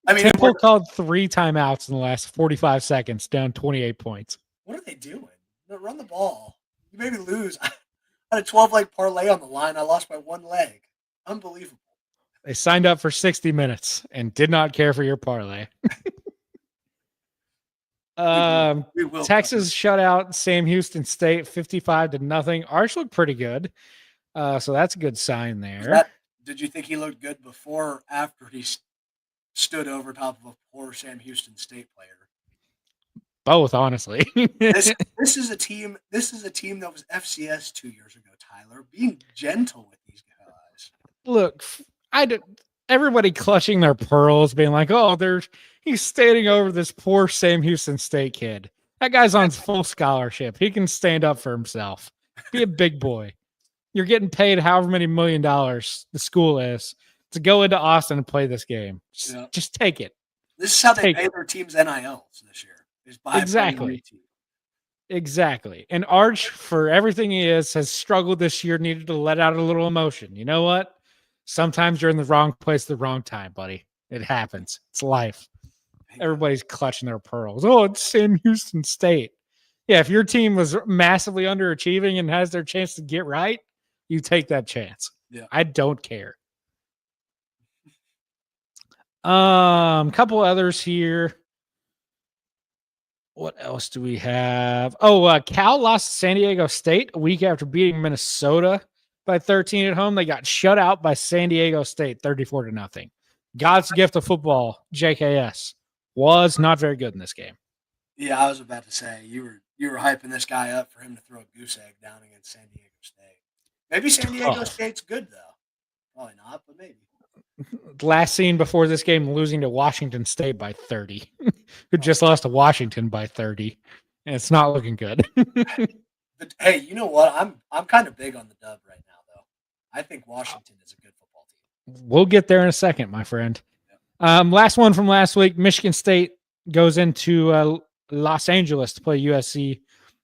I mean, Temple called 3 timeouts in the last 45 seconds, down 28 points. What are they doing? No, run the ball. You made me lose. I had a 12-leg parlay on the line. I lost by 1 leg. Unbelievable. They signed up for 60 minutes and did not care for your parlay. Texas shut out Sam Houston State 55-0. Arch looked pretty good. So that's a good sign there. Did you think he looked good before or after he stood over top of a poor Sam Houston State player? Both, honestly. This is a team that was FCS 2 years ago, Tyler. Being gentle with these guys. Look, everybody clutching their pearls, being like, "Oh, he's standing over this poor Sam Houston State kid. That guy's on full scholarship. He can stand up for himself. Be a big boy. You're getting paid however many $1 million the school is to go into Austin and play this game. Just take it." This is how they pay their teams NILs this year. Exactly. And Arch, for everything he is, has struggled this year, needed to let out a little emotion. You know what? Sometimes you're in the wrong place at the wrong time, buddy. It happens. It's life. Everybody's clutching their pearls. Oh, it's Sam Houston State. Yeah, if your team was massively underachieving and has their chance to get right, you take that chance. Yeah. I don't care. Couple others here. What else do we have? Oh, Cal lost to San Diego State a week after beating Minnesota by 13 at home. They got shut out by San Diego State 34-0. God's gift of football, JKS, was not very good in this game. Yeah, I was about to say you were hyping this guy up for him to throw a goose egg down against San Diego State. Maybe San Diego State's good though. Probably not, but maybe. Last seen before this game, losing to Washington State by 30, who just lost to Washington by 30, and it's not looking good. But hey, you know what? I'm kind of big on the dub right now, though. I think Washington is a good football team. We'll get there in a second, my friend. Yeah. Last one from last week: Michigan State goes into Los Angeles to play USC.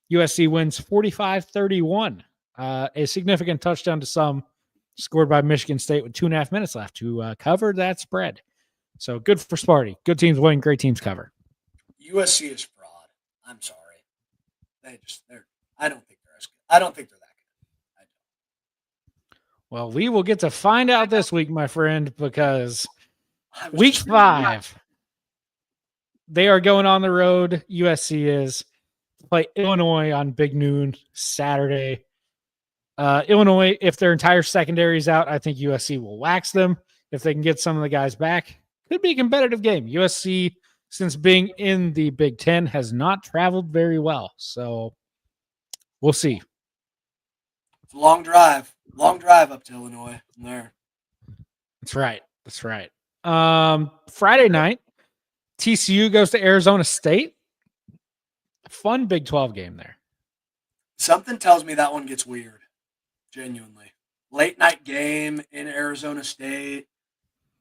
USC wins 45-31. A significant touchdown to some, scored by Michigan State with 2.5 minutes left to cover that spread. So good for Sparty. Good teams win, great teams cover. USC is fraud. I'm sorry. I don't think they're as good. I don't think they're that good. I don't. Well, we will get to find out this week, my friend, because week 5, they are going on the road. USC is to play Illinois on Big Noon Saturday. Illinois, if their entire secondary is out, I think USC will wax them. If they can get some of the guys back, could be a competitive game. USC, since being in the Big Ten, has not traveled very well. So we'll see. It's a long drive up to Illinois from there. That's right. Friday night, TCU goes to Arizona State. A fun Big 12 game there. Something tells me that one gets weird. Genuinely. Late night game in Arizona State.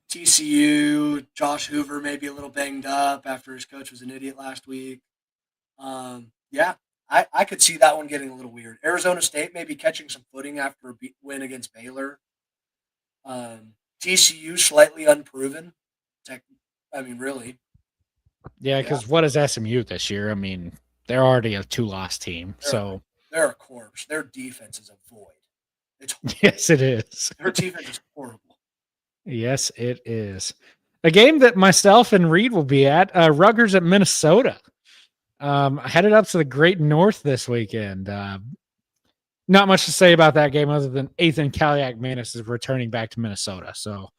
TCU, Josh Hoover may be a little banged up after his coach was an idiot last week. Yeah, I could see that one getting a little weird. Arizona State may be catching some footing after a win against Baylor. TCU slightly unproven. Really. Yeah, because what is SMU this year? I mean, they're already a 2-loss team. They're a corpse. Their defense is a void. Yes, it is. Their defense is horrible. Yes, it is. A game that myself and Reed will be at, Rutgers at Minnesota. Headed up to the Great North this weekend. Not much to say about that game other than Ethan Kaliak-Manis is returning back to Minnesota. So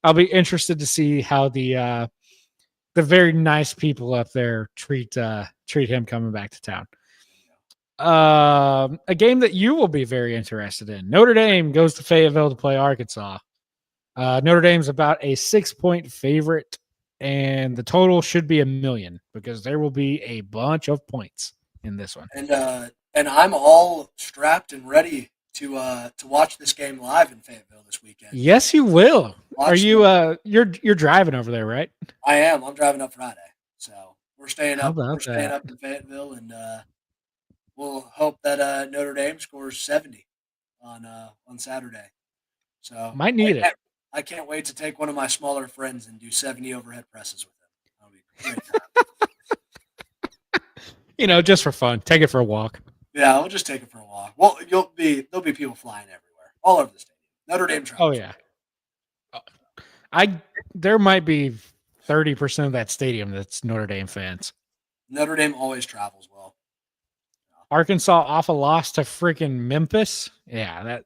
I'll be interested to see how the very nice people up there treat treat him coming back to town. A game that you will be very interested in. Notre Dame goes to Fayetteville to play Arkansas. Notre Dame's about a 6-point favorite, and the total should be 1 million because there will be a bunch of points in this one. And I'm all strapped and ready to watch this game live in Fayetteville this weekend. Yes, you will. Are you you're driving over there, right? I am. I'm driving up Friday, so we're staying How up. about We're staying that? up in Fayetteville, and we'll hope that Notre Dame scores 70 on Saturday. So Might need it. I can't wait to take one of my smaller friends and do 70 overhead presses with him. That'll be a great time. You know, just for fun. Take it for a walk. Yeah, we'll just take it for a walk. Well, there'll be people flying everywhere, all over the stadium. Notre Dame travels. Oh yeah. There might be 30% of that stadium that's Notre Dame fans. Notre Dame always travels well. Arkansas off a loss to freaking Memphis. Yeah,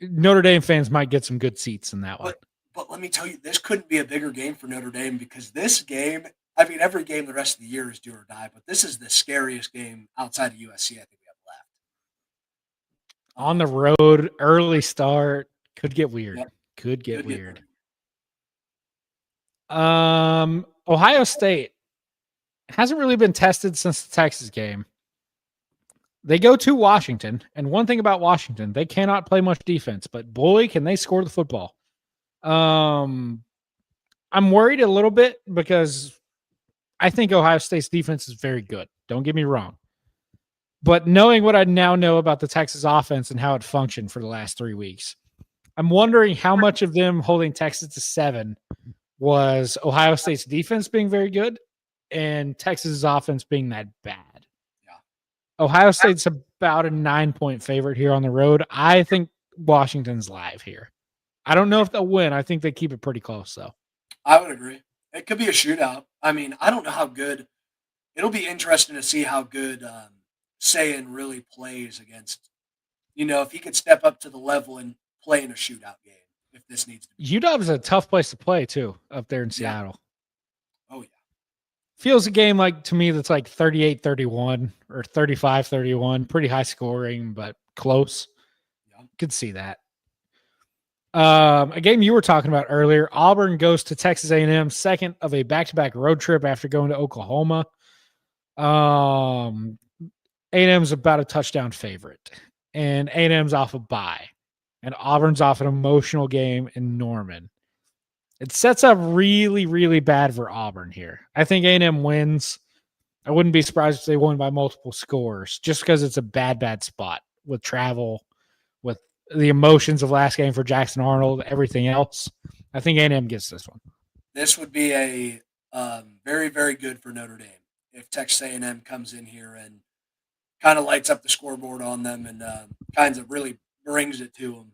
Notre Dame fans might get some good seats in that one. But let me tell you, this couldn't be a bigger game for Notre Dame because this game, I mean, every game the rest of the year is do or die, but this is the scariest game outside of USC I think we have left. On the road, early start, could get weird. Yep. Could get weird. Ohio State hasn't really been tested since the Texas game. They go to Washington, and one thing about Washington, they cannot play much defense, but boy, can they score the football. I'm worried a little bit because I think Ohio State's defense is very good. Don't get me wrong. But knowing what I now know about the Texas offense and how it functioned for the last 3 weeks, I'm wondering how much of them holding Texas to 7 was Ohio State's defense being very good and Texas's offense being that bad. Yeah. Ohio State's about a 9-point favorite here on the road. I think Washington's live here. I don't know if they'll win. I think they keep it pretty close, though. I would agree. It could be a shootout. I mean, I don't know how good. It'll be interesting to see how good Sayin really plays against, if he could step up to the level and play in a shootout game, if this needs to be. UW's a tough place to play, too, up there in Seattle. Oh, yeah. Feels a game to me that's like 38-31 or 35-31. Pretty high scoring, but close. Yeah. Could see that. A game you were talking about earlier, Auburn goes to Texas A&M, second of a back-to-back road trip after going to Oklahoma. A&M's about a touchdown favorite, and A&M's off a bye, and Auburn's off an emotional game in Norman. It sets up really, really bad for Auburn here. I think A&M wins. I wouldn't be surprised if they won by multiple scores just because it's a bad spot with travel, with the emotions of last game for Jackson Arnold, everything else. I think A&M gets this one. This would be a very, very good for Notre Dame if Texas A&M comes in here and kind of lights up the scoreboard on them and kind of really brings it to them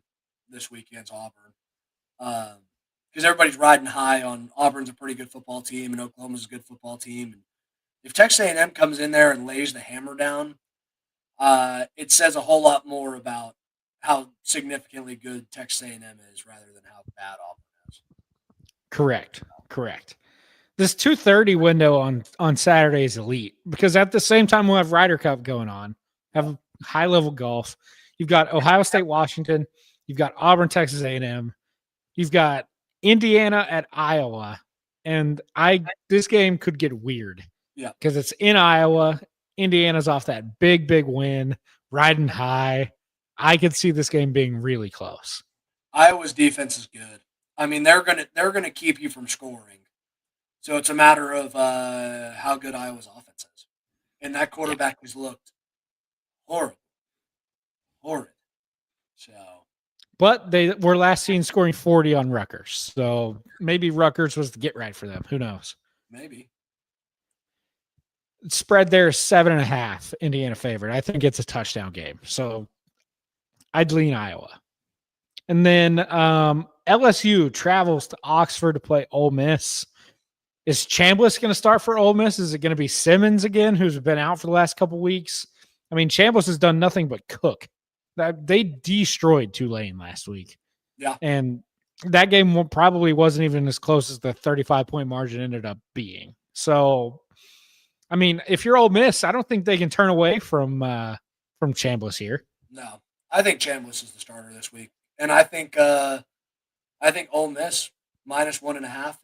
this week against Auburn. Because everybody's riding high on Auburn's a pretty good football team and Oklahoma's a good football team. And if Texas A&M comes in there and lays the hammer down, it says a whole lot more about how significantly good Texas A&M is rather than how bad Auburn is. Correct. This 2:30 window on Saturday is elite because at the same time we'll have Ryder Cup going on, have high-level golf. You've got Ohio State, Washington. You've got Auburn, Texas A&M. You've got Indiana at Iowa. And this game could get weird. Yeah. Because it's in Iowa. Indiana's off that big win, riding high. I could see this game being really close. Iowa's defense is good. I mean, they're gonna keep you from scoring. So it's a matter of how good Iowa's offense is. And that quarterback has looked horrid. So, but they were last seen scoring 40 on Rutgers. So maybe Rutgers was the get right for them. Who knows? Maybe. Spread there is 7.5 Indiana favorite. I think it's a touchdown game. So I'd lean Iowa. And then LSU travels to Oxford to play Ole Miss. Is Chambliss going to start for Ole Miss? Is it going to be Simmons again, who's been out for the last couple weeks? I mean, Chambliss has done nothing but cook. They destroyed Tulane last week. Yeah. And that game probably wasn't even as close as the 35-point margin ended up being. So I mean, if you're Ole Miss, I don't think they can turn away from Chambliss here. No, I think Chambliss is the starter this week, and I think Ole Miss -1.5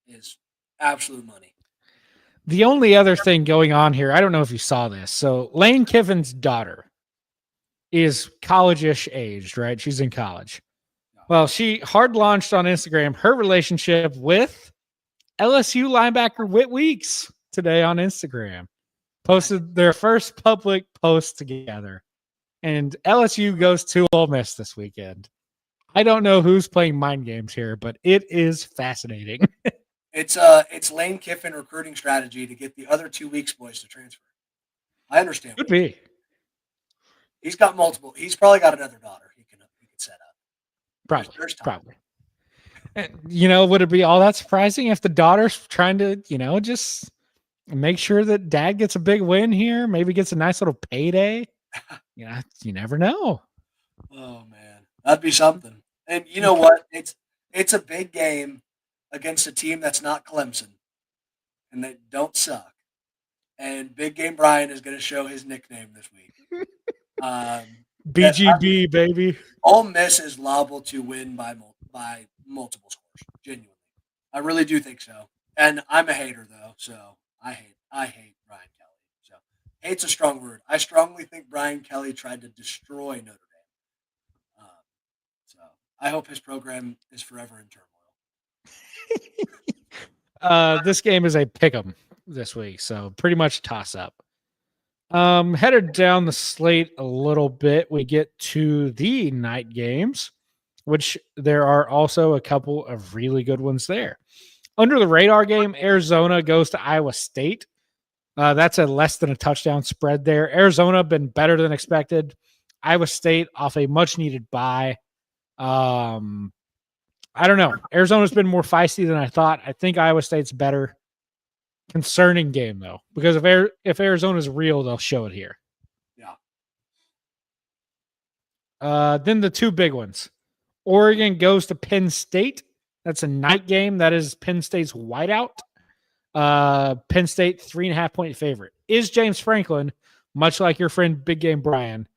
is absolute money. The only other thing going on here, I don't know if you saw this. So Lane Kiffin's daughter is college-ish aged, right? She's in college. Well, she hard launched on Instagram her relationship with LSU linebacker Whit Weeks today on Instagram. Posted their first public post together. And LSU goes to Ole Miss this weekend. I don't know who's playing mind games here, but it is fascinating. It's Lane Kiffin recruiting strategy to get the other 2 weeks boys to transfer. I understand. Could be. He's got multiple. He's probably got another daughter he could set up. Probably. And, would it be all that surprising if the daughter's trying to, just make sure that dad gets a big win here, maybe gets a nice little payday? You never know. Oh man, that'd be something. And you know what? It's a big game against a team that's not Clemson and they don't suck. And Big Game Brian is going to show his nickname this week. BGB, baby. Ole Miss is liable to win by multiple scores. Genuinely, I really do think so. And I'm a hater though, so I hate Brian Kelly. So hate's a strong word. I strongly think Brian Kelly tried to destroy Notre Dame. So I hope his program is forever in turmoil. This game is a pick'em this week, so pretty much toss up. Headed down the slate a little bit, we get to the night games, which there are also a couple of really good ones there. Under the radar game, Arizona goes to Iowa State. That's a less than a touchdown spread there. Arizona been better than expected. Iowa State off a much needed bye. I don't know. Arizona's been more feisty than I thought. I think Iowa State's better. Concerning game though, because if Arizona's real, they'll show it here. Yeah. Then the two big ones. Oregon goes to Penn State. That's a night game. That is Penn State's whiteout. Penn State 3.5-point favorite. Is James Franklin, much like your friend Big Game Brian,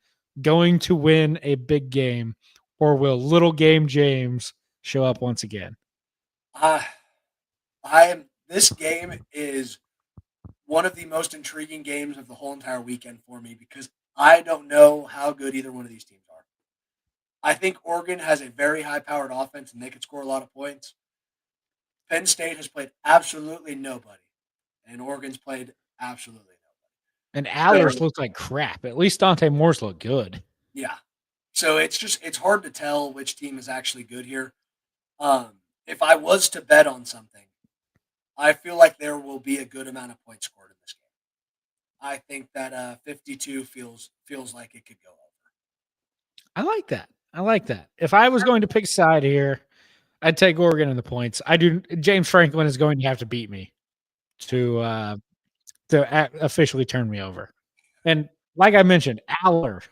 going to win a big game, or will little game James show up once again? This game is one of the most intriguing games of the whole entire weekend for me because I don't know how good either one of these teams are. I think Oregon has a very high-powered offense and they could score a lot of points. Penn State has played absolutely nobody, and Oregon's played absolutely nobody. And Allers looks like crap. At least Dante Moore's look good. Yeah. So it's hard to tell which team is actually good here. If I was to bet on something, I feel like there will be a good amount of points scored in this game. I think that 52 feels like it could go over. I like that. If I was going to pick a side here, I'd take Oregon in the points. James Franklin is going to have to beat me to officially turn me over. And like I mentioned, Aller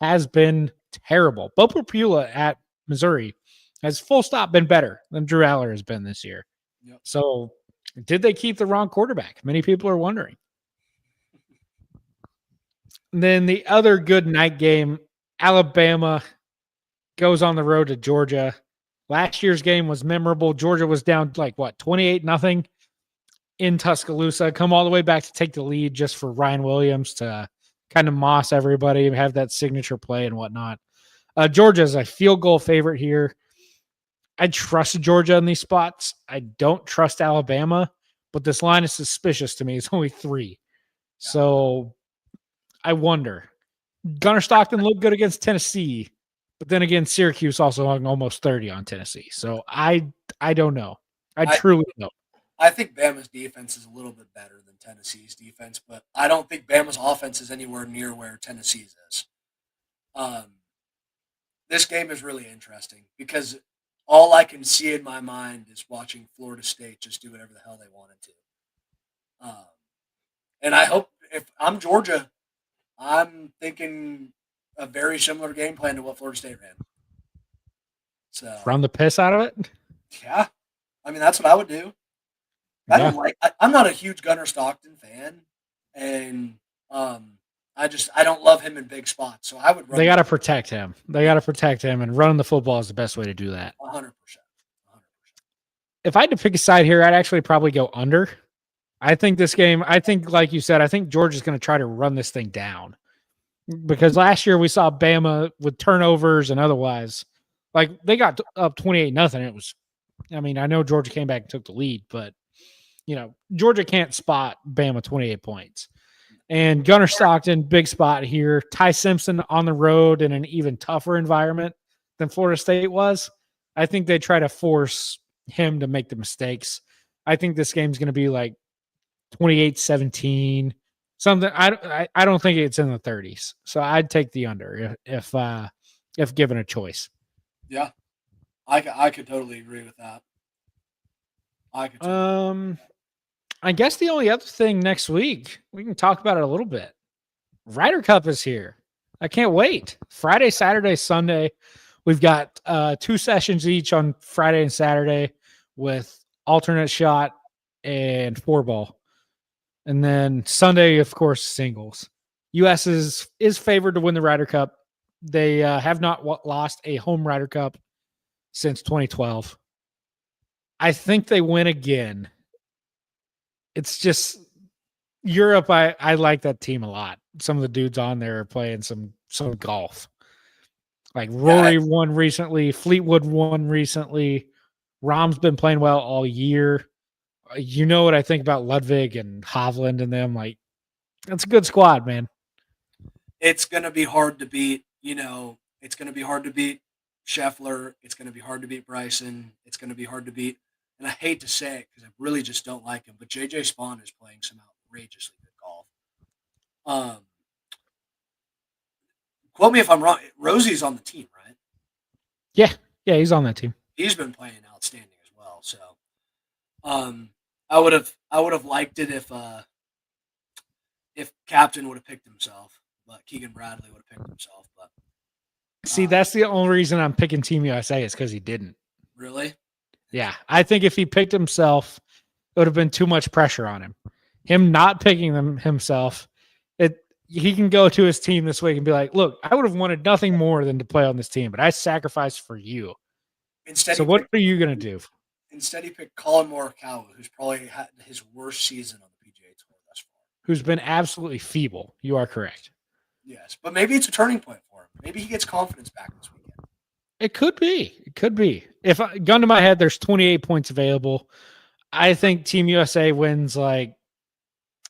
has been terrible. Bo Papula at Missouri has full stop been better than Drew Aller has been this year. Yep. So did they keep the wrong quarterback? Many people are wondering. And then the other good night game, Alabama goes on the road to Georgia. Last year's game was memorable. Georgia was down 28-0 in Tuscaloosa. Come all the way back to take the lead just for Ryan Williams to kind of moss everybody, have that signature play and whatnot. Georgia is a field goal favorite here. I trust Georgia in these spots. I don't trust Alabama, but this line is suspicious to me. It's only 3. So I wonder. Gunnar Stockton looked good against Tennessee, but then again, Syracuse also hung almost 30 on Tennessee. So I don't know. I truly don't. I think Bama's defense is a little bit better than Tennessee's defense, but I don't think Bama's offense is anywhere near where Tennessee's is. This game is really interesting because all I can see in my mind is watching Florida State just do whatever the hell they wanted to. And I hope if I'm Georgia, I'm thinking a very similar game plan to what Florida State ran. So run the piss out of it? Yeah. I mean, that's what I would do. I'm not a huge Gunnar Stockton fan, and I don't love him in big spots. So I would run. They got to protect him. They got to protect him, and running the football is the best way to do that. 100%. If I had to pick a side here, I'd actually probably go under. I think this game, like you said, I think Georgia's going to try to run this thing down because last year we saw Bama with turnovers and otherwise, like they got up 28-0. It was, I mean, I know Georgia came back and took the lead, but Georgia can't spot Bama 28 points. And Gunnar Stockton, big spot here. Ty Simpson on the road in an even tougher environment than Florida State was. I think they try to force him to make the mistakes. I think this game's going to be like 28-17, something. I don't think it's in the 30s. So I'd take the under if given a choice. Yeah, I could totally agree with that. I guess the only other thing next week, we can talk about it a little bit. Ryder Cup is here. I can't wait. Friday, Saturday, Sunday. We've got 2 sessions each on Friday and Saturday with alternate shot and 4-ball. And then Sunday, of course, singles. U.S. is favored to win the Ryder Cup. They have not lost a home Ryder Cup since 2012. I think they win again. It's just Europe. I like that team a lot. Some of the dudes on there are playing some golf. Like Rory won recently. Fleetwood won recently. Rahm's been playing well all year. You know what I think about Ludwig and Hovland and them. Like, that's a good squad, man. It's going to be hard to beat. It's going to be hard to beat Scheffler. It's going to be hard to beat Bryson. It's going to be hard to beat. And I hate to say it because I really just don't like him, but JJ Spawn is playing some outrageously good golf. Quote me if I'm wrong. Rosie's on the team, right? Yeah, he's on that team. He's been playing outstanding as well. So, I would have liked it if Captain would have picked himself, but Keegan Bradley would have picked himself. But see, that's the only reason I'm picking Team USA is because he didn't. Really? Yeah, I think if he picked himself, it would have been too much pressure on him. Him not picking himself, he can go to his team this week and be like, "Look, I would have wanted nothing more than to play on this team, but I sacrificed for you." So what are you going to do? Instead, he picked Colin Morikawa, who's probably had his worst season on the PGA Tour thus far. Who's been absolutely feeble. You are correct. Yes, but maybe it's a turning point for him. Maybe he gets confidence back this weekend. It could be. It could be. If gun to my head, there's 28 points available. I think Team USA wins like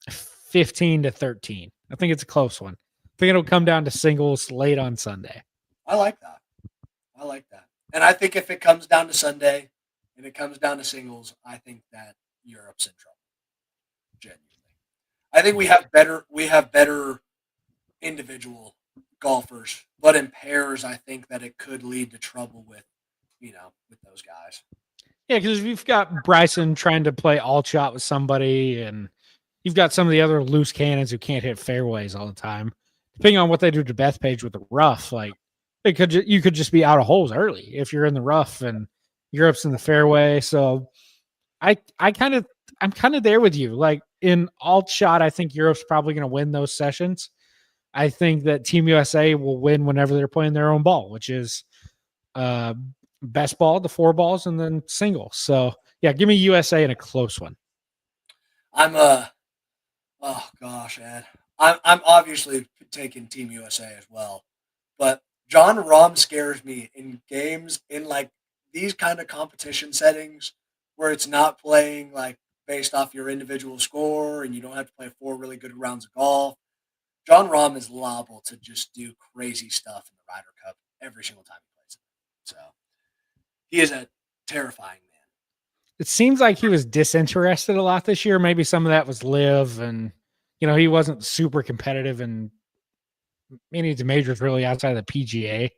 15-13. I think it's a close one. I think it'll come down to singles late on Sunday. I like that. And I think if it comes down to Sunday and it comes down to singles, I think that Europe's in trouble. Genuinely. I think we have better individual golfers, but in pairs, I think that it could lead to trouble with those guys. Yeah, because if you've got Bryson trying to play all shot with somebody, and you've got some of the other loose cannons who can't hit fairways all the time, depending on what they do to Bethpage with the rough, like you could just be out of holes early if you're in the rough and Europe's in the fairway. So I'm kind of there with you. Like in alt shot, I think Europe's probably going to win those sessions. I think that Team USA will win whenever they're playing their own ball, which is best ball, the 4 balls, and then singles. So yeah, give me USA in a close one. Oh gosh, Ed. I'm obviously taking Team USA as well, but John Rahm scares me in games in like these kind of competition settings where it's not playing like based off your individual score and you don't have to play 4 really good rounds of golf. John Rahm is liable to just do crazy stuff in the Ryder Cup every single time he plays it. So he is a terrifying man. It seems like he was disinterested a lot this year. Maybe some of that was live, and he wasn't super competitive in any of the majors really outside of the PGA.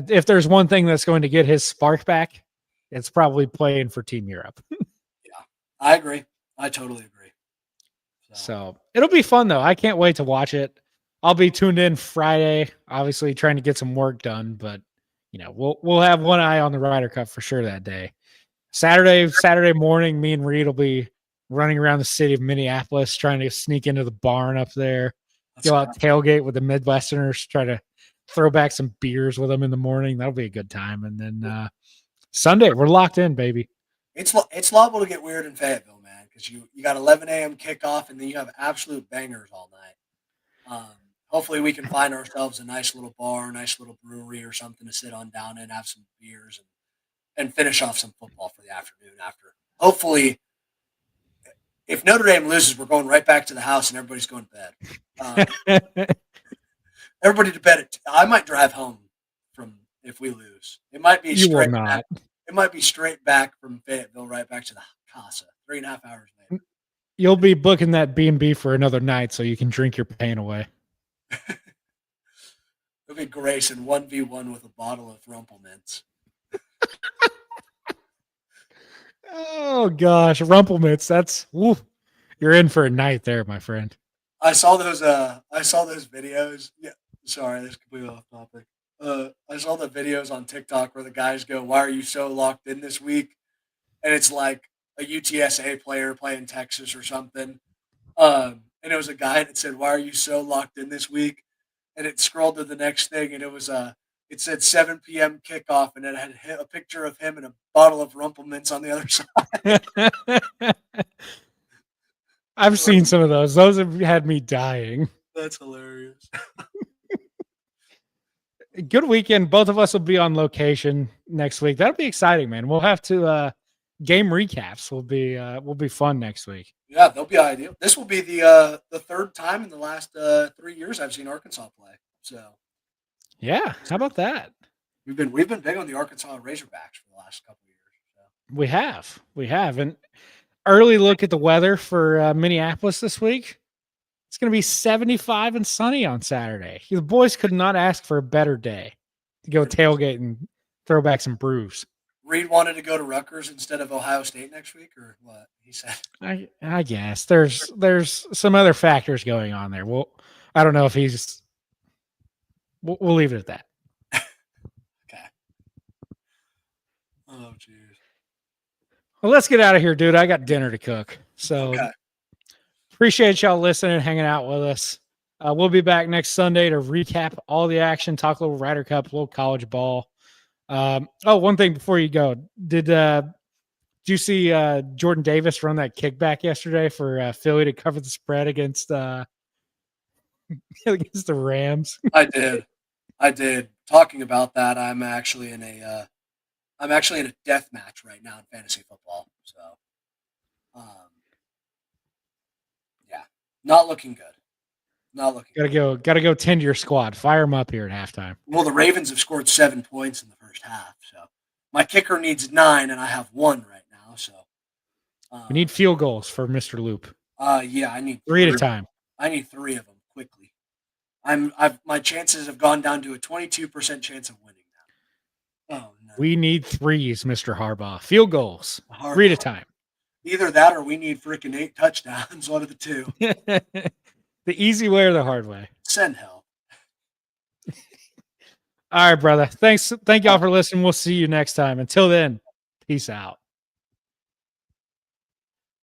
If there's one thing that's going to get his spark back, it's probably playing for Team Europe. Yeah, I agree. I totally agree. So it'll be fun though. I can't wait to watch it. I'll be tuned in Friday, obviously trying to get some work done, but we'll have one eye on the Ryder Cup for sure that day. Saturday morning, me and Reed will be running around the city of Minneapolis, trying to sneak into the barn up there, Let's go out tailgate with the Midwesterners, try to throw back some beers with them in the morning. That'll be a good time. And then Sunday, we're locked in, baby. It's liable to get weird in Fayetteville, man, because you got 11 a.m. kickoff, and then you have absolute bangers all night. Hopefully, we can find ourselves a nice little bar, nice little brewery, or something to sit on down and have some beers and finish off some football for the afternoon. After, hopefully, if Notre Dame loses, we're going right back to the house and everybody's going to bed. Everybody to bed. I might drive home from if we lose. It might be straight back. It might be straight back from Fayetteville right back to the casa. 3.5 hours later. You'll be booking that B&B for another night so you can drink your pain away. It'll be Grayson 1v1 with a bottle of Rumplemints. Oh gosh, Rumplemints. That's you're in for a night there, my friend. I saw those videos. Yeah, sorry, that's completely off topic. I saw the videos on TikTok where the guys go, "Why are you so locked in this week?" And it's like a UTSA player playing Texas or something. And it was a guy that said, "Why are you so locked in this week?" And it scrolled to the next thing, and it said 7 p.m. kickoff, and it had a picture of him and a bottle of Rumplemints on the other side. I've seen some of those. Those have had me dying. That's hilarious. Good weekend. Both of us will be on location next week. That'll be exciting, man. We'll have to game recaps will be fun next week. Yeah, they'll be ideal. This will be the third time in the last 3 years I've seen Arkansas play. So yeah, how about that? We've been big on the Arkansas Razorbacks for the last couple of years. So. We have, and early look at the weather for Minneapolis this week. It's going to be 75 and sunny on Saturday. The boys could not ask for a better day to go tailgate and throw back some brews. Reed wanted to go to Rutgers instead of Ohio State next week, or what? He said. I guess there's some other factors going on there. Well, I don't know if he's. We'll leave it at that. Okay. Oh, jeez. Well, let's get out of here, dude. I got dinner to cook. So appreciate y'all listening and hanging out with us. We'll be back next Sunday to recap all the action, talk a little Ryder Cup, a little college ball. One thing before you go. Did you see Jordan Davis run that kickback yesterday for Philly to cover the spread against against the Rams? I did. Talking about that, I'm actually in a death match right now in fantasy football. So, yeah, not looking good. Not looking. Gotta go tend to your squad. Fire them up here at halftime. Well, the Ravens have scored 7 points in the first half, so my kicker needs 9, and I have 1 right now. So we need field goals for Mr. Loop. Yeah, I need 3 at a time. I need 3 of them quickly. My chances have gone down to a 22% chance of winning now. Oh no. We need 3s, Mr. Harbaugh. Field goals. 3 at a time. Either that or we need freaking 8 touchdowns. One of the two. The easy way or the hard way? Send help. All right, brother. Thank y'all for listening. We'll see you next time. Until then, peace out.